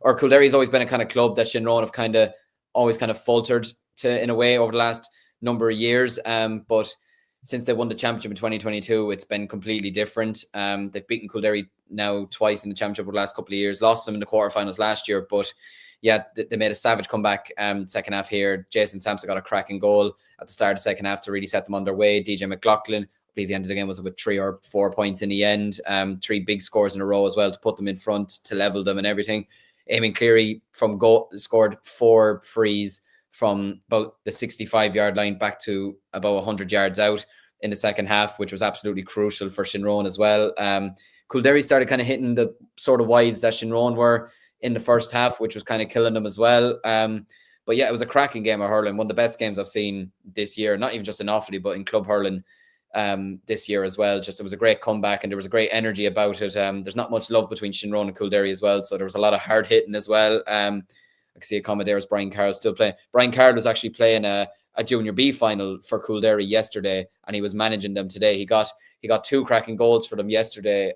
Coolderry's always been a kind of club that Shinrone have always faltered to in a way over the last number of years. But since they won the championship in 2022, it's been completely different. They've beaten Coolderry now twice in the championship over the last couple of years, lost them in the quarterfinals last year, but yeah, they made a savage comeback second half here. Jason Sampson got a cracking goal at the start of the second half to really set them on their way. DJ McLaughlin, I believe the end of the game was with 3 or 4 points in the end. 3 big scores in a row as well to put them in front, to level them and everything. Eamon Cleary from goal scored 4 frees from about the 65-yard line back to about 100 yards out in the second half, which was absolutely crucial for Shinrone as well. Coolderry started kind of hitting the sort of wides that Shinrone were in the first half, which was kind of killing them as well. But yeah, it was a cracking game of hurling. One of the best games I've seen this year, not even just in Offaly, but in club hurling this year as well. Just, it was a great comeback and there was a great energy about it. There's not much love between Shinrone and Coolderry as well, so there was a lot of hard hitting as well. I can see a comment there as Brian Carroll still playing. Brian Carroll was actually playing a Junior B final for Coolderry yesterday, and he was managing them today. He got 2 cracking goals for them yesterday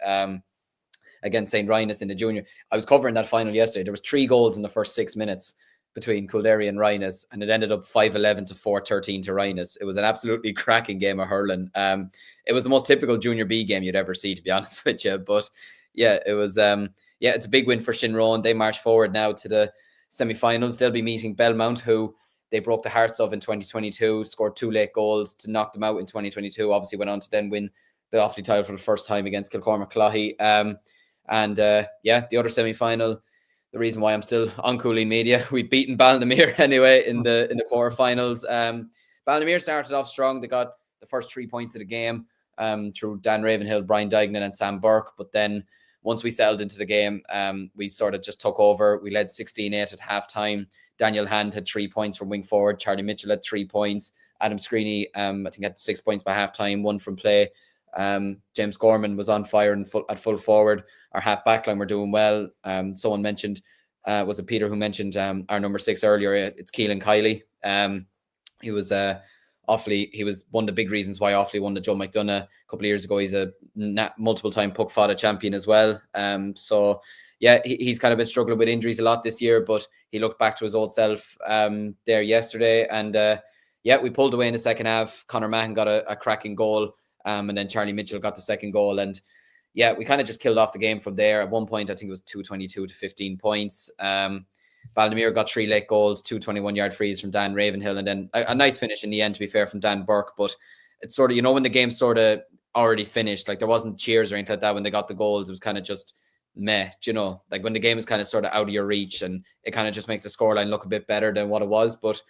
against St. Rhinus in the junior. I was covering that final yesterday. There was 3 goals in the first 6 minutes between Coolderry and Rhinus, and it ended up 5-11 to 4-13 to Rhinus. It was an absolutely cracking game of hurling. It was the most typical Junior B game you'd ever see, to be honest with you. But yeah, it was it's a big win for Shinrone. They march forward now to the semi-finals. They'll be meeting Belmount, who they broke the hearts of in 2022, scored 2 late goals to knock them out in 2022. Obviously went on to then win the Offaly title for the first time against Kilcormac Cloughey. The other semi-final, the reason why I'm still on Cooling Media, we've beaten Ballinamere anyway in the quarterfinals. Ballinamere started off strong. They got the first 3 points of the game through Dan Ravenhill, Brian Dignan and Sam Burke. But then once we settled into the game, we sort of just took over. We led 16-8 at halftime. Daniel Hand had 3 points from wing forward. Charlie Mitchell had 3 points. Adam Screeney, I think, had 6 points by halftime, 1 from play. James Gorman was on fire and at full forward. Our half back line were doing well. Someone mentioned, was it Peter who mentioned our number 6 earlier? It's Keelan Kiley. He was Offaly. He was one of the big reasons why Offaly won the Joe McDonough a couple of years ago. He's a multiple-time Puck Fada champion as well. So yeah, he's kind of been struggling with injuries a lot this year, but he looked back to his old self there yesterday. And we pulled away in the second half. Conor Mahan got a cracking goal. And then Charlie Mitchell got the second goal. And yeah, we kind of just killed off the game from there. At one point, I think it was 222 to 15 points. Ballinamere got 3 late goals, 2 21-yard frees from Dan Ravenhill, and then a nice finish in the end, to be fair, from Dan Burke. But it's sort of, when the game's sort of already finished, like there wasn't cheers or anything like that when they got the goals. It was kind of just meh, like when the game is kind of sort of out of your reach, and it kind of just makes the scoreline look a bit better than what it was. But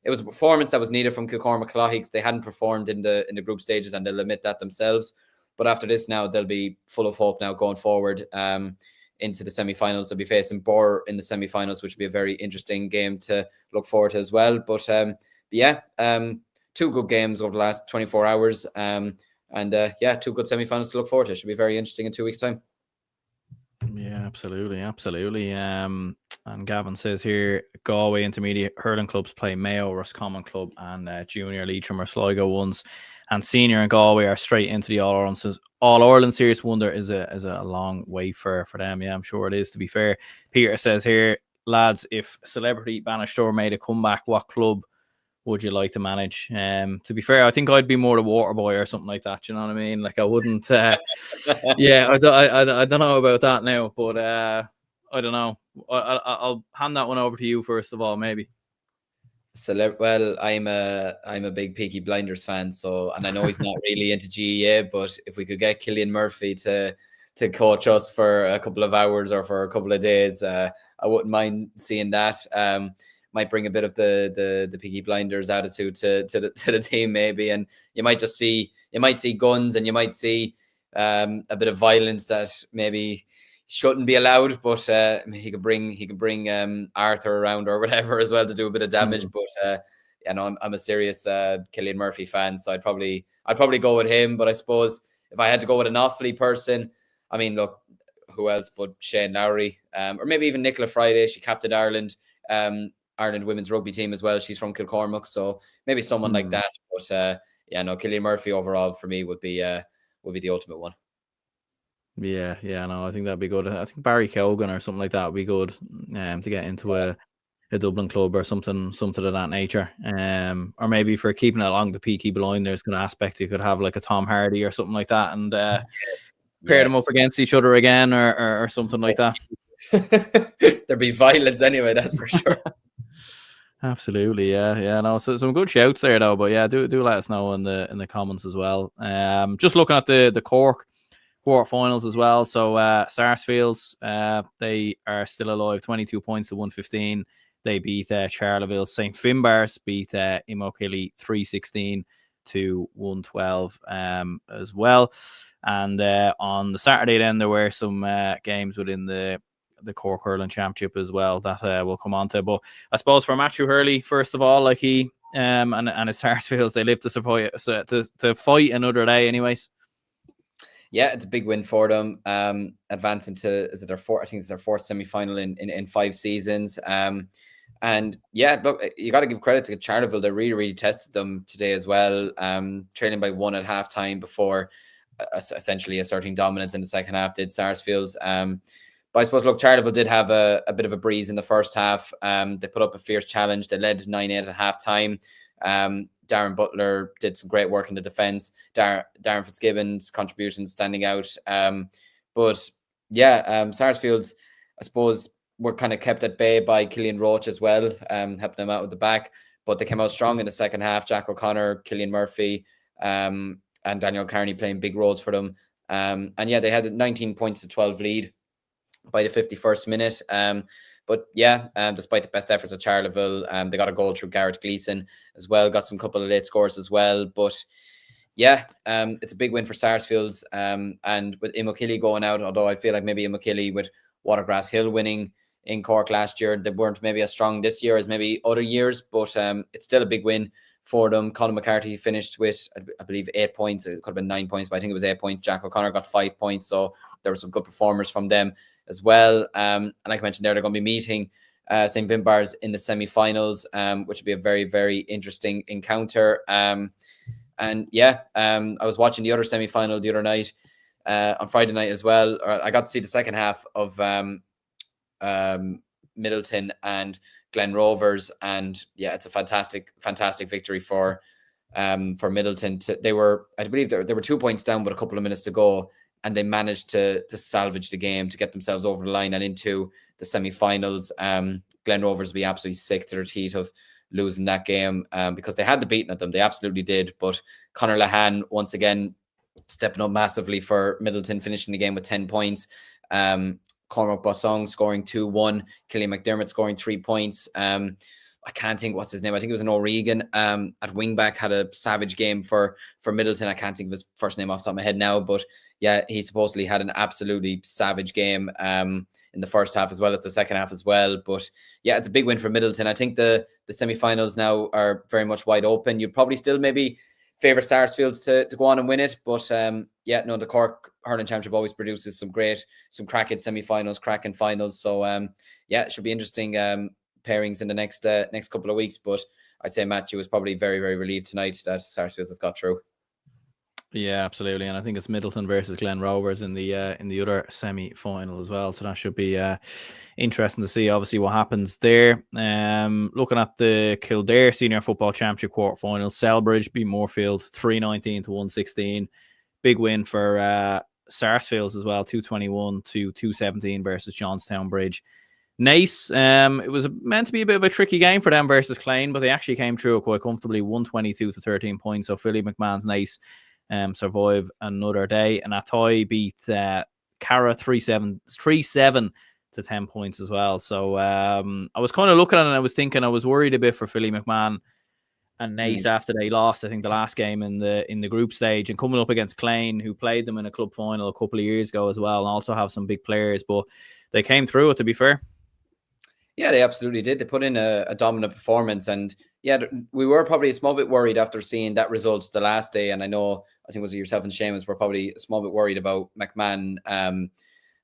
it was a performance that was needed from Kilcormac Cloughey because they hadn't performed in the group stages, and they'll admit that themselves. But after this now, they'll be full of hope now going forward into the semi-finals. They'll be facing Bor in the semi-finals, which will be a very interesting game to look forward to as well. But 2 good games over the last 24 hours. 2 good semi-finals to look forward to. It should be very interesting in 2 weeks' time. Yeah, absolutely. And Gavin says here, Galway intermediate hurling clubs play Mayo, Roscommon Club, and Junior Leitrim or Sligo ones, and senior and Galway are straight into the All-Ireland Serious Wonder. Is a long way for them. Yeah, I'm sure it is, to be fair. Peter says here, lads, if Celebrity Bannister made a comeback, what club would you like to manage? To be fair, I think I'd be more the Waterboy or something like that. You know what I mean? Like I wouldn't. I don't know about that now, but I don't know. I'll hand that one over to you first of all, maybe. Well, I'm a big Peaky Blinders fan, and I know he's not really into GEA, but if we could get Cillian Murphy to coach us for a couple of hours or for a couple of days, I wouldn't mind seeing that. Might bring a bit of the Peaky Blinders attitude to the team maybe, and you might see guns, and you might see a bit of violence that maybe shouldn't be allowed, but he could bring Arthur around or whatever as well to do a bit of damage. But I'm a serious Cillian Murphy fan, so I'd probably go with him. But I suppose if I had to go with an Offaly person, I mean, look, who else but Shane Lowry, or maybe even Nicola Friday. She captained Ireland women's rugby team as well. She's from Kilcormac, so maybe someone like that. But Cillian Murphy overall for me would be the ultimate one. Yeah, no, I think that'd be good. I think Barry Keoghan or something like that would be good to get into a Dublin club or something of that nature. Or maybe for keeping it along the Peaky Blinders kind of aspect, you could have like a Tom Hardy or something like that, and pair them up against each other again, or something like that. There'd be violence anyway, that's for sure. Absolutely, yeah. No, so some good shouts there though, but yeah, do let us know in the comments as well. Just looking at the Cork quarterfinals as well. So Sarsfields, they are still alive, 22 points to 115. They beat Charleville. St. Finbarrs beat Imokilly 316 to 112 as well. And on the Saturday then there were some games within the Cork Hurling Championship as well that we'll come on to. But I suppose for Matthew Hurley, first of all, like he and his Sarsfields, they live to survive, to fight another day anyways. Yeah, it's a big win for them. Advancing to, is it their fourth? I think it's their fourth semi-final in 5 seasons. And yeah, look, you got to give credit to Charleville. They really tested them today as well. Trailing by 1 at halftime before essentially asserting dominance in the second half did Sarsfields. But I suppose, look, Charleville did have a bit of a breeze in the first half. They put up a fierce challenge. They led 9-8 at halftime. Darren Butler did some great work in the defence. Darren Fitzgibbon's contributions standing out. But yeah, Sarsfields, I suppose, were kind of kept at bay by Killian Roach as well, helping them out with the back. But they came out strong in the second half. Jack O'Connor, Killian Murphy, and Daniel Carney playing big roles for them. And yeah, they had a 19 points to 12 lead by the 51st minute. But yeah, despite the best efforts of Charleville, they got a goal through Garrett Gleeson as well, got some couple of late scores as well. But yeah, it's a big win for Sarsfields. And with Imokilly going out, although I feel like maybe Imokilly with Watergrass Hill winning in Cork last year, they weren't maybe as strong this year as maybe other years, but it's still a big win for them. Colin McCarthy finished with, I believe, 8 points. It could have been 9 points, but I think it was 8 points. Jack O'Connor got 5 points, so there were some good performers from them as well. And like I mentioned there, they're going to be meeting St. Finbarrs in the semi-finals, which will be a very, very interesting encounter. And yeah, I was watching the other semi-final the other night, on Friday night as well. I got to see the second half of Middleton and Glen Rovers, and yeah, it's a fantastic victory for Middleton. I believe they were 2 points down with a couple of minutes to go, and they managed to salvage the game to get themselves over the line and into the semi-finals. Glen Rovers will be absolutely sick to their teeth of losing that game, because they had the beating at them. They absolutely did. But Conor Lahan, once again, stepping up massively for Middleton, finishing the game with 10 points. Cormac Bossong scoring 2-1. Killian McDermott scoring 3 points. I can't think what's his name. I think it was an O'Regan at wingback, had a savage game for Middleton. I can't think of his first name off the top of my head now, but yeah, he supposedly had an absolutely savage game in the first half as well as the second half as well. But yeah, it's a big win for Middleton. I think the semi-finals now are very much wide open. You'd probably still maybe favour Sarsfields to go on and win it, but yeah, no, the Cork Hurling Championship always produces some cracking semi-finals, cracking finals. So yeah, it should be interesting pairings in the next couple of weeks. But I'd say Matthew was probably very, very relieved tonight that Sarsfields have got through. Yeah, absolutely, and I think it's Middleton versus Glen Rovers in the other semi-final as well. So that should be interesting to see, obviously, what happens there. Looking at the Kildare Senior Football Championship quarter-final, Selbridge beat Moorfield 319 to 116. Big win for Sarsfields as well, 221 to 217 versus Johnstown Bridge. Nice. It was meant to be a bit of a tricky game for them versus Clane, but they actually came through it quite comfortably, 122 to 13 points. So Philly McMahon's Nice survive another day, and Atoy beat Cara 3-7 to 10 points as well. So I was kind of looking at it and I was thinking, I was worried a bit for Philly McMahon and Nice after they lost, I think, the last game in the group stage, and coming up against Clane, who played them in a club final a couple of years ago as well, and also have some big players, but they came through it, to be fair. Yeah, they absolutely did. They put in a dominant performance, and yeah, we were probably a small bit worried after seeing that result the last day. And I think it was yourself and Seamus were probably a small bit worried about McMahon,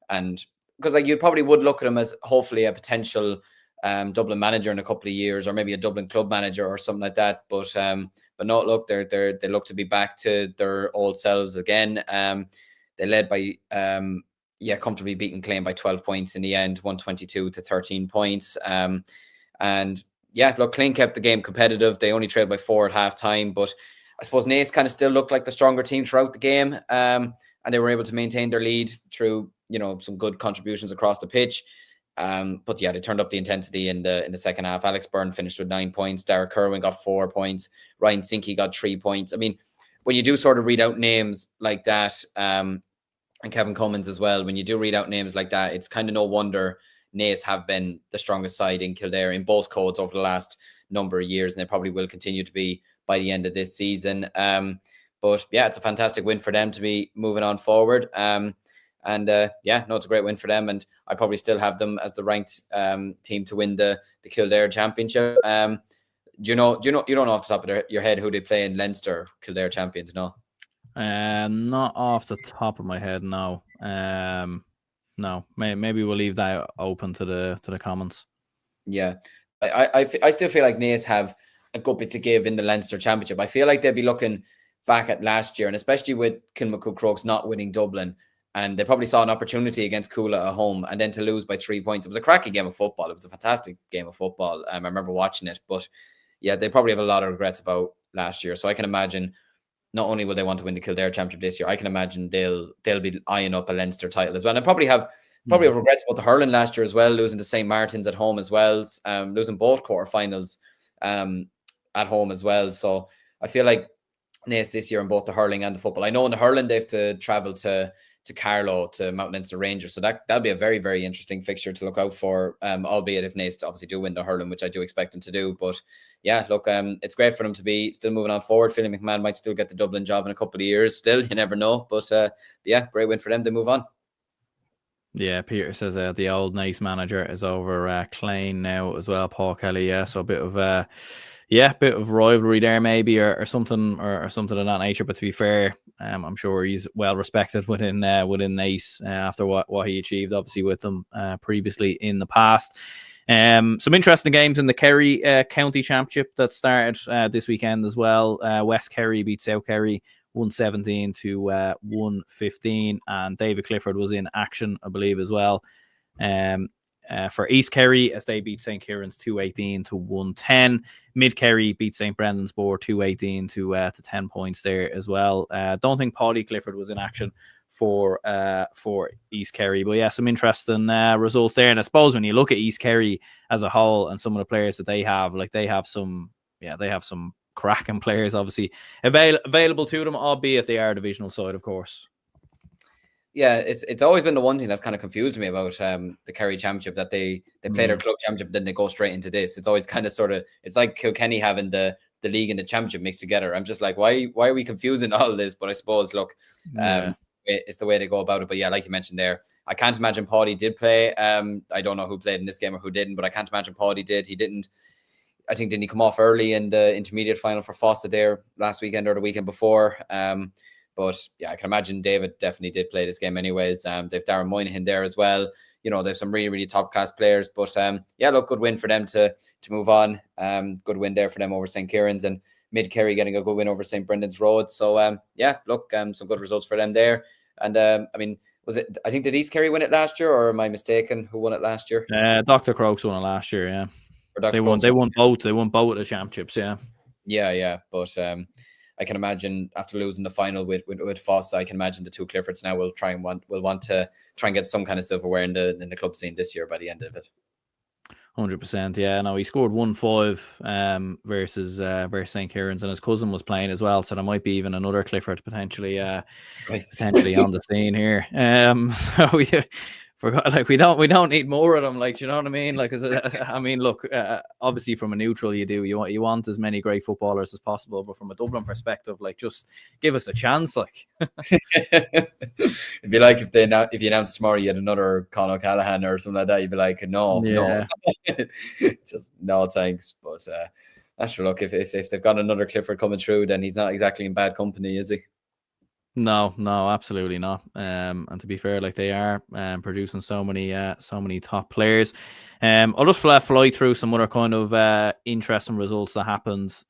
and because like you probably would look at him as hopefully a potential Dublin manager in a couple of years, or maybe a Dublin club manager or something like that. But no, look, they look to be back to their old selves again. They led by comfortably beating Clane by 12 points in the end, 122 to 13 points. And yeah, look, Clane kept the game competitive. They only trailed by 4 at half time, but I suppose Naas kind of still looked like the stronger team throughout the game. And they were able to maintain their lead through, some good contributions across the pitch. But yeah, they turned up the intensity in the second half. Alex Byrne finished with 9 points. Derek Kerwin got 4 points. Ryan Sinke got 3 points. I mean, when you do sort of read out names like that, and Kevin Cummins as well, when you do read out names like that, it's kind of no wonder Naas have been the strongest side in Kildare in both codes over the last number of years, and they probably will continue to be by the end of this season. But yeah, it's a fantastic win for them to be moving on forward. Yeah, no, it's a great win for them, and I probably still have them as the ranked team to win the Kildare Championship. You don't know off the top of your head who they play in Leinster Kildare Champions, no? Not off the top of my head, no. No, maybe we'll leave that open to the comments. Yeah, I still feel like Naas have a good bit to give in the Leinster Championship. I feel like they'll be looking back at last year, and especially with Kilmacud Crokes not winning Dublin, and they probably saw an opportunity against Coola at home, and then to lose by 3 points. It was a cracking game of football. It was a fantastic game of football. I remember watching it, but yeah, they probably have a lot of regrets about last year. So I can imagine not only will they want to win the Kildare Championship this year, I can imagine they'll be eyeing up a Leinster title as well. And probably have regrets about the hurling last year as well, losing to St. Martin's at home as well, losing both quarterfinals at home as well. So I feel like Naas this year in both the hurling and the football. I know in the hurling they have to travel to Carlow, to Mount Leinster Rangers, so that'll be a very, very interesting fixture to look out for, albeit if Naas obviously do win the hurling, which I do expect them to do. But yeah, look, it's great for them to be still moving on forward. Philly McMahon might still get the Dublin job in a couple of years still, you never know, but yeah, great win for them to move on. Yeah, Peter says the old Naas manager is over Clane now as well, Paul Kelly. Yeah, so a bit of bit of rivalry there maybe, or something of that nature. But to be fair, I'm sure he's well respected within Naas after what he achieved, obviously, with them previously in the past. Some interesting games in the Kerry County Championship that started this weekend as well. West Kerry beat South Kerry 117 to 115, and David Clifford was in action, I believe, as well. For East Kerry, as they beat St. Kieran's 218 to 110. Mid Kerry beat St. Brendan's Bore 218 to 10 points there as well. Don't think Paddy Clifford was in action for East Kerry, but yeah, some interesting results there. And I suppose when you look at East Kerry as a whole and some of the players that they have, like they have some cracking players obviously available to them, albeit they are a divisional side, of course. Yeah, it's always been the one thing that's kind of confused me about the Kerry Championship, that they play their club championship, then they go straight into this. It's always kind of it's like Kilkenny having the league and the championship mixed together. I'm just like, why are we confusing all this? But I suppose, look, it's the way they go about it. But yeah, like you mentioned there, I can't imagine Paddy did play. I don't know who played in this game or who didn't, but I can't imagine Paddy did. He didn't. I think didn't he come off early in the intermediate final for Fossa there last weekend or the weekend before? But yeah, I can imagine David definitely did play this game anyways. They've Darren Moynihan there as well. You know, there's some really, really top class players. But yeah, look, good win for them to move on. Good win there for them over St. Kieran's, and Mid Kerry getting a good win over St. Brendan's Road. So yeah, look, some good results for them there. And I mean, I think did East Kerry win it last year, or am I mistaken? Who won it last year? Dr. Crokes won it last year, yeah. They won both. They won both of the championships, yeah. Yeah. But I can imagine after losing the final with Fossa, I can imagine the two Cliffords now will want to try and get some kind of silverware in the club scene this year by the end of it. 100%, yeah. No, he scored 1-5 versus St. Kieran's, and his cousin was playing as well, so there might be even another Clifford potentially on the scene here. So we don't need more of them, like, you know what I mean? Like, I mean, look, obviously from a neutral, you want as many great footballers as possible, but from a Dublin perspective, like, just give us a chance, like. It'd be like if you announced tomorrow you had another Conor O'Callaghan or something like that, you'd be like, no, just no thanks. But that's sure. Look, if they've got another Clifford coming through, then he's not exactly in bad company, is he? No, absolutely not. And to be fair, like, they are producing so many top players. I'll just fly through some other kind of interesting results that happened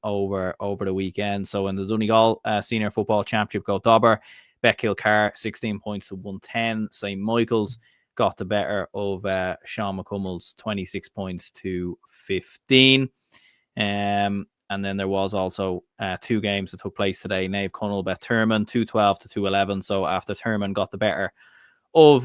over the weekend. So in the Donegal Senior Football Championship, go Dobber, Bettkilcar 16 points to 110. St. Michael's got the better of Sean McCummels 26 points to 15. And then there was also two games that took place today. Nave Connell bet Thurman 212 to 211. So after Thurman got the better of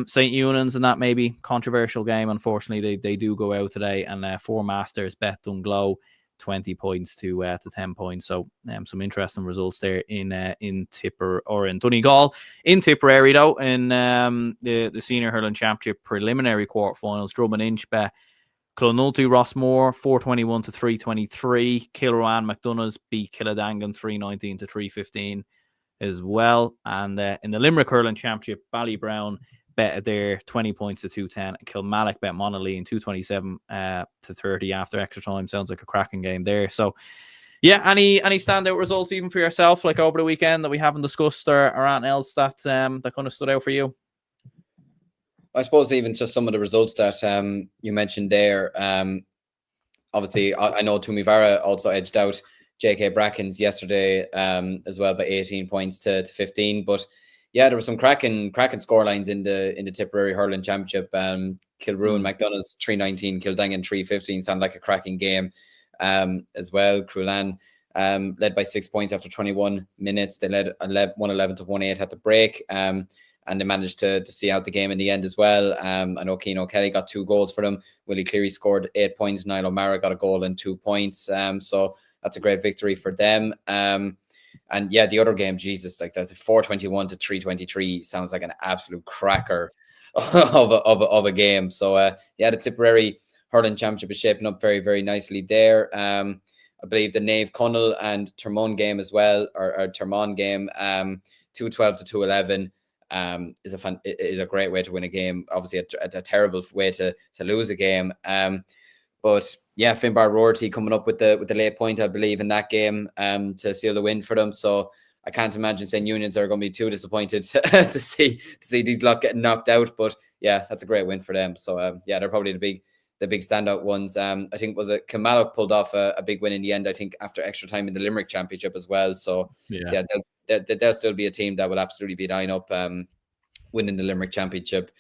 St. Eunan's and that maybe controversial game. Unfortunately, they do go out today, and Four Masters bet Dunglow 20 points to 10 points. So some interesting results there in Tipper or in Donegal. In Tipperary though, in the Senior Hurling Championship preliminary quarterfinals, Drummond Inch bet Clonulty Rossmore 421 to 323. Kilrowan McDonough's beat Killadangan 319 to 315 as well. And in the Limerick Hurling Championship, Ballybrown bet there 20 points to 210. Kilmallock bet Monaghan 227 to 30 after extra time. Sounds like a cracking game there. So yeah, any standout results even for yourself, like over the weekend, that we haven't discussed, or anything else that that kind of stood out for you? I suppose even just some of the results that you mentioned there. Obviously, I know Tumivara also edged out JK Brackens yesterday as well by 18 points to 15. But yeah, there were some cracking scorelines in the Tipperary Hurling Championship. Kilrowan McDonough's 319, Kildangan 315. Sounded like a cracking game as well. Crulan led by 6 points after 21 minutes. They led 111 to 1-8 at the break. And they managed to see out the game in the end as well. I know Keane O'Kelly got 2 goals for them. Willie Cleary scored 8 points. Niall O'Mara got a goal and 2 points. So that's a great victory for them. And yeah, the other game, Jesus, like that 421 to 323 sounds like an absolute cracker of a game. So yeah, the Tipperary Hurling Championship is shaping up very, very nicely there. I believe the Nave Connell and Termon game as well, or Termon game, 212 to 211. Is a great way to win a game. Obviously, a terrible way to lose a game. But yeah, Finbar Rorty coming up with the late point, I believe, in that game to seal the win for them. So I can't imagine St. Unions are going to be too disappointed to see these lot getting knocked out. But yeah, that's a great win for them. So yeah, they're probably the big standout ones. I think was it Kilmallock pulled off a big win in the end, I think, after extra time in the Limerick Championship as well. So yeah, there'll still be a team that will absolutely be lined up winning the Limerick Championship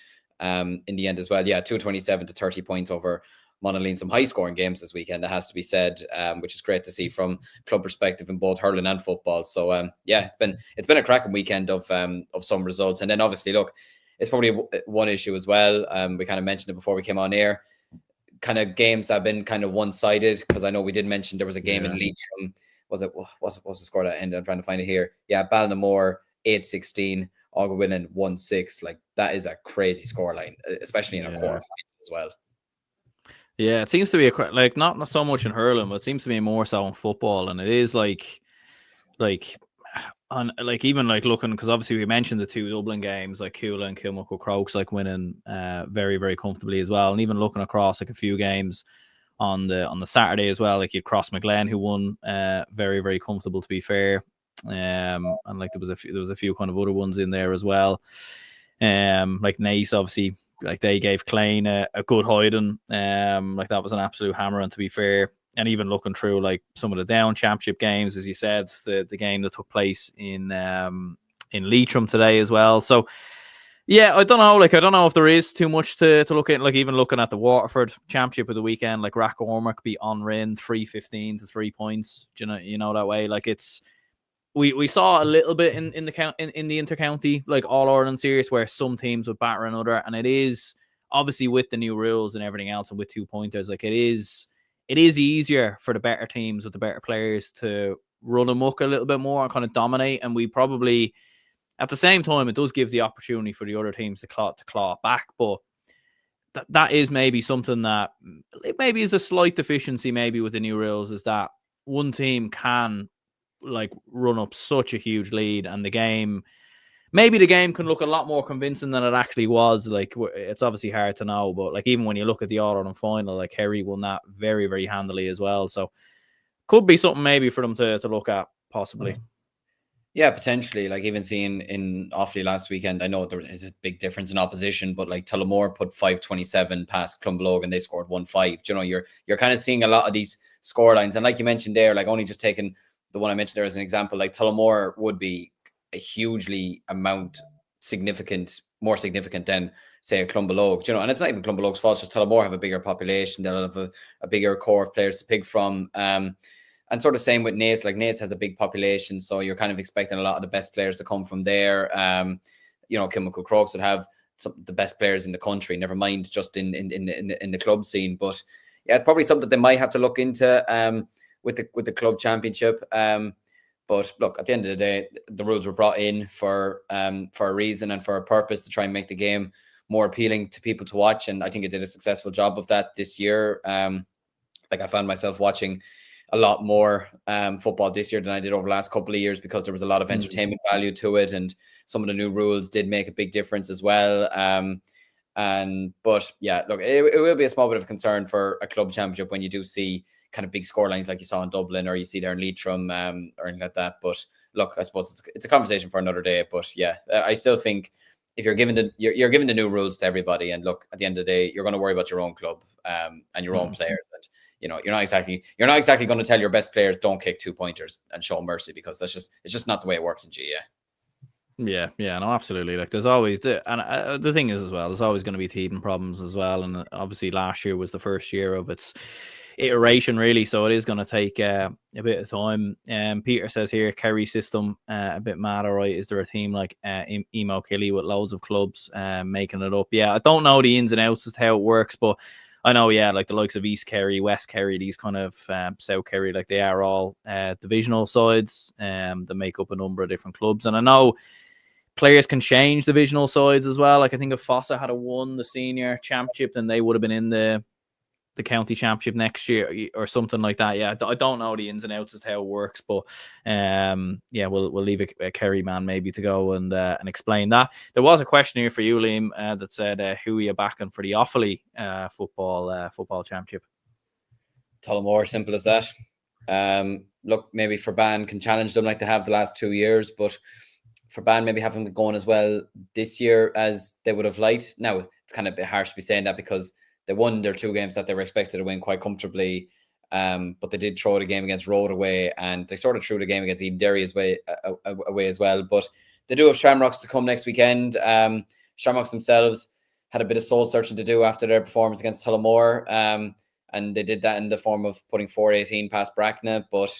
in the end as well. Yeah, 227 to 30 points over Monaghan. Some high scoring games this weekend, that has to be said, which is great to see from club perspective in both hurling and football. So yeah, it's been a cracking weekend of some results. And then obviously, look, it's probably one issue as well. We kind of mentioned it before we came on air. Kind of games that have been kind of one-sided, because I know we did mention there was a game in Leitrim. What's the score that ended? I'm trying to find it here. Yeah, Ballinamore 8-16, Augerwillan 1-6. Like, that is a crazy scoreline, especially in a quarterfinal as well. Yeah, it seems to be like not so much in hurling, but it seems to be more so in football, and it is like on like even like looking, because obviously we mentioned the 2 Dublin games, like Coola and Kilmuck Crokes like winning very, very comfortably as well, and even looking across like a few games on the Saturday as well, like you had Crossmolina who won very, very comfortable, to be fair, and like there was a few kind of other ones in there as well, like Nace obviously, like they gave Klein a good hiding, like that was an absolute hammer, and to be fair. And even looking through like some of the down championship games, as you said, the game that took place in Leitrim today as well. So yeah, I don't know. Like, I don't know if there is too much to look at. Like, even looking at the Waterford Championship of the weekend, like Roscommon beat Onrin 3-15 to 3 points. Do you know that way? Like, it's we saw a little bit in the intercounty like All Ireland series where some teams would batter another, and it is obviously with the new rules and everything else, and with 2 pointers, like it is easier for the better teams with the better players to run amok a little bit more and kind of dominate. And we probably, at the same time, it does give the opportunity for the other teams to claw back. But that is maybe something that it maybe is a slight deficiency maybe with the new rules, is that one team can like run up such a huge lead, and the game can look a lot more convincing than it actually was. Like, it's obviously hard to know, but like even when you look at the All-Ireland final, like Kerry won that very, very handily as well. So could be something maybe for them to look at possibly. Yeah, potentially. Like, even seeing in Offaly last weekend, I know there is a big difference in opposition, but like Tullamore put 5-27 past Clonbelogue and they scored 1-5. You know, you're kind of seeing a lot of these score lines, and like you mentioned there, like only just taking the one I mentioned there as an example, like Tullamore would be a hugely more significant than say a Clonbelogue, you know, and it's not even Clonbelogue's fault, just Tullamore have a bigger population, they'll have a bigger core of players to pick from, and sort of same with Naas. Like Naas has a big population, so you're kind of expecting a lot of the best players to come from there. Kilcormac Crokes would have some of the best players in the country, never mind just in the club scene. But yeah, it's probably something they might have to look into with the club championship. But look, at the end of the day, the rules were brought in for a reason and for a purpose, to try and make the game more appealing to people to watch. And I think it did a successful job of that this year. Like, I found myself watching a lot more football this year than I did over the last couple of years, because there was a lot of entertainment value to it, and some of the new rules did make a big difference as well. But yeah, look, it will be a small bit of concern for a club championship when you do see kind of big scorelines like you saw in Dublin, or you see there in Leitrim, or anything like that. But look, I suppose it's a conversation for another day. But yeah, I still think if you're given the new rules to everybody, and look, at the end of the day, you're going to worry about your own club and your own players. And you're not exactly going to tell your best players don't kick 2-pointers and show mercy, because it's just not the way it works in GA. Yeah, no, absolutely. Like, there's always the thing is as well, there's always going to be teething problems as well, and obviously last year was the first year of its iteration, really, so it is going to take a bit of time. Peter says here, Kerry system a bit mad, all right. Is there a team like Emo Killy with loads of clubs making it up? Yeah, I don't know the ins and outs as to how it works, but I know, yeah, like the likes of East Kerry, West Kerry, these kind of South Kerry, like they are all divisional sides that make up a number of different clubs. And I know players can change divisional sides as well. Like, I think if Fossa had won the senior championship, then they would have been in the county championship next year or something like that. Yeah, I don't know the ins and outs as to how it works, but yeah, we'll leave a Kerry man maybe to go and explain that. There was a question here for you, Liam, that said, who are you backing for the Offaly football championship? Tullamore, simple as that. Look, maybe Forban can challenge them like they have the last 2 years, but Forban maybe haven't gone as well this year as they would have liked. Now, it's kind of a bit harsh to be saying that, because they won their 2 games that they were expected to win quite comfortably, but they did throw the game against Road away, and they sort of threw the game against Eden Derry away as well. But they do have Shamrocks to come next weekend. Shamrocks themselves had a bit of soul searching to do after their performance against Tullamore, and they did that in the form of putting 4-18 past Bracknell. But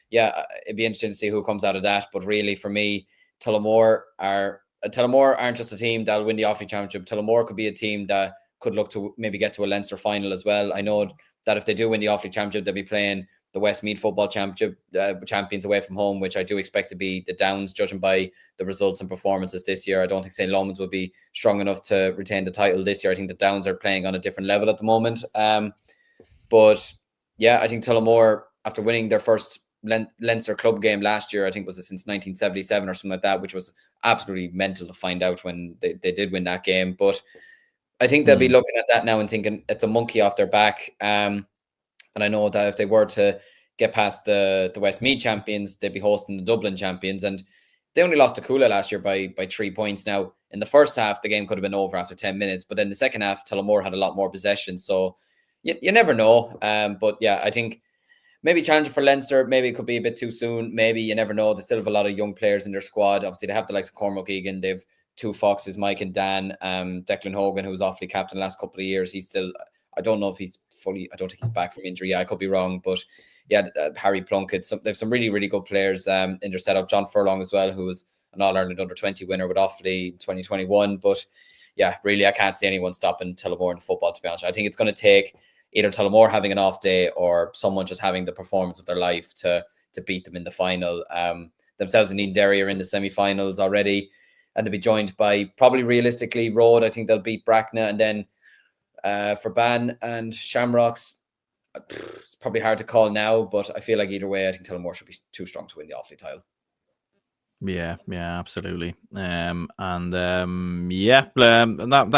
yeah, it'd be interesting to see who comes out of that. But really, for me, Tullamore aren't just a team that'll win the Offaly Championship. Tullamore could be a team that could look to maybe get to a Leinster final as well. I know that if they do win the Offaly Championship, they'll be playing the Westmeath Football Championship champions away from home, which I do expect to be the Downs, judging by the results and performances this year. I don't think St. Lomans will be strong enough to retain the title this year. I think the Downs are playing on a different level at the moment. But yeah, I think Tullamore, after winning their first Leinster club game last year, I think was it since 1977 or something like that, which was absolutely mental to find out when they did win that game. But I think they'll be looking at that now and thinking it's a monkey off their back. And I know that if they were to get past the Westmeath champions, they'd be hosting the Dublin champions. And they only lost to Coola last year by 3 points. Now, in the first half, the game could have been over after 10 minutes. But then the second half, Tullamore had a lot more possession. So you never know. But yeah, I think maybe challenging for Leinster, maybe it could be a bit too soon. Maybe, you never know. They still have a lot of young players in their squad. Obviously, they have the likes of Cormac Egan. They've 2 Foxes, Mike and Dan. Declan Hogan, who was Offaly captain the last couple of years, he's still, I don't know if he's fully, I don't think he's back from injury. Yeah, I could be wrong, but yeah, Harry Plunkett. They have some really, really good players in their setup. John Furlong as well, who was an All-Ireland Under-20 winner with Offaly 2021. But yeah, really, I can't see anyone stopping Tullamore in football, to be honest. I think it's going to take either Tullamore having an off day or someone just having the performance of their life to beat them in the final. Themselves and Eden Derry are in the semi-finals already, and they'll be joined by, probably realistically, Road. I think they'll beat Bracknell, and then for Ban and Shamrocks, it's probably hard to call now, but I feel like either way, I think Tullamore should be too strong to win the Offaly title. Yeah, absolutely. And that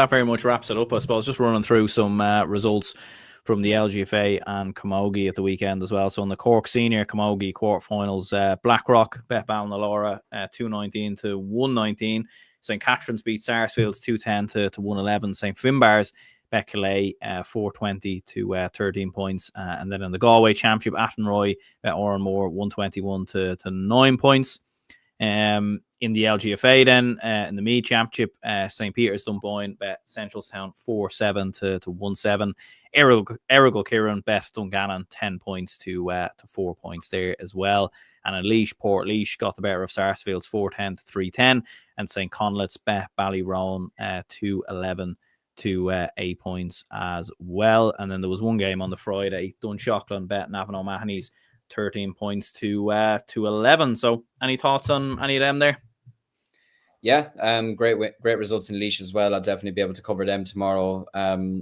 very much wraps it up, I suppose. Just running through some results from the LGFA and Camogie at the weekend as well. So in the Cork Senior Camogie quarterfinals, Blackrock bet Ballinalora 219 to 119. St. Catherine's beat Sarsfields 210 to 111. St. Finbarr's bet Calais 420 to 13 points. And then in the Galway Championship, Athenroy bet Oranmore 121 to 9 points. In the LGFA then, in the Meath Championship, St. Peter's Dunboyne bet Centralstown 4-7 to 1-7. Errigal Kieran bet Dungannon 10 points to 4 points there as well. And in Laois, Port Laois got the better of Sarsfields 4-10 to 3-10. and St. Conlet's bet Ballyroan 2-11 to 8 points as well. And then there was one game on the Friday, Dunshaughlin bet Navan O'Mahony's 13 points to 11. So any thoughts on any of them there? Yeah, great results in Laois as well. I'll definitely be able to cover them tomorrow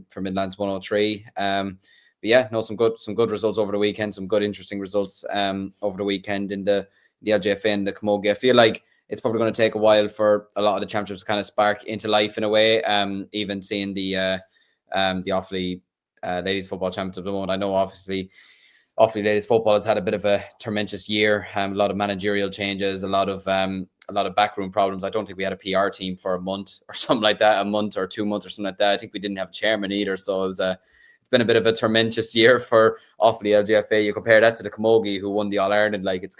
for Midlands 103. But yeah, no, some good results over the weekend, some good interesting results over the weekend in the LGFA and the Camogie. I feel like it's probably going to take a while for a lot of the championships to kind of spark into life in a way. Even seeing the Offaly ladies football championship at the moment. I know obviously Offaly ladies football has had a bit of a tremendous year. A lot of managerial changes, a lot of backroom problems. I don't think we had a PR team for a month or something like that, a month or 2 months or something like that. I think we didn't have a chairman either. So it's been a bit of a tremendous year for Offaly LGFA. You compare that to the Camogie, who won the All Ireland, like it's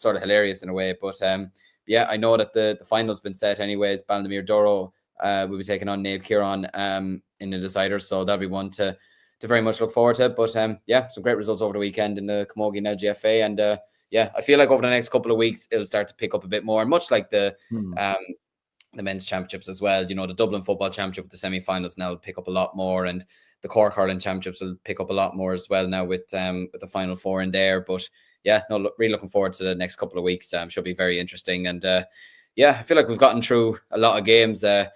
sort of hilarious in a way. But yeah, I know that the final's been set anyways. Ballinamere Doro will be taking on Naomh Kieran in the deciders, so that'll be one to very much look forward to. But yeah, some great results over the weekend in the Camogie and LGFA, and yeah, I feel like over the next couple of weeks it'll start to pick up a bit more, much like the men's championships as well. You know, the Dublin Football Championship with the semi-finals now will pick up a lot more, and the Cork Hurling Championships will pick up a lot more as well now with the Final Four in there. But yeah, no, really looking forward to the next couple of weeks. Should be very interesting. And yeah, I feel like we've gotten through a lot of games. There's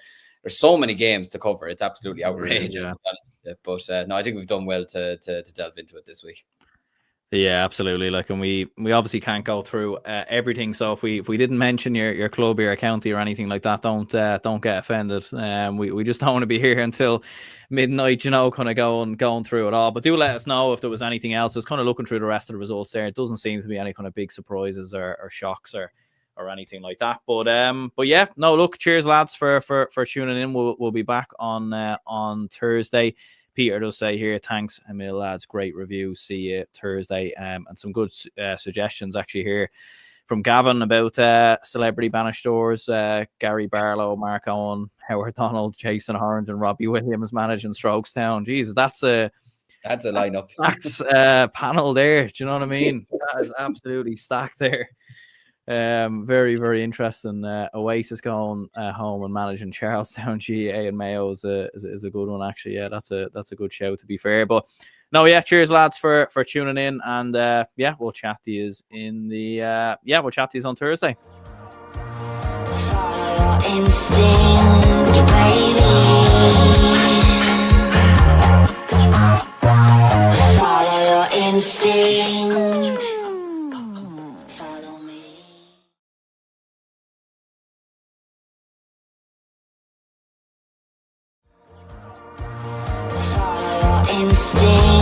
so many games to cover. It's absolutely outrageous. Yeah. To be honest with you. But no, I think we've done well to delve into it this week. Yeah, absolutely. Like, and we obviously can't go through everything. So if we didn't mention your club or your county or anything like that, don't get offended. We just don't want to be here until midnight, you know, kind of going through it all. But do let us know if there was anything else. I was kind of looking through the rest of the results there. It doesn't seem to be any kind of big surprises or shocks or anything like that. But yeah, no, look, cheers lads for tuning in. We'll be back on Thursday. Peter does say here, thanks, Emil lads, great review. See you Thursday. And some good suggestions actually here from Gavin about celebrity banishtors. Gary Barlow, Mark Owen, Howard Donald, Jason Orange, and Robbie Williams managing Strokestown. Jesus, that's a lineup. That's panel there. Do you know what I mean? That is absolutely stacked there. Very, very interesting. Oasis going home and managing Charlestown GA and Mayo is a good one actually. Yeah, that's a good show to be fair. But no, yeah, cheers lads for tuning in, and yeah, we'll chat to you we'll chat to you on Thursday. Follow your instinct, baby. Follow your instinct. Instinct.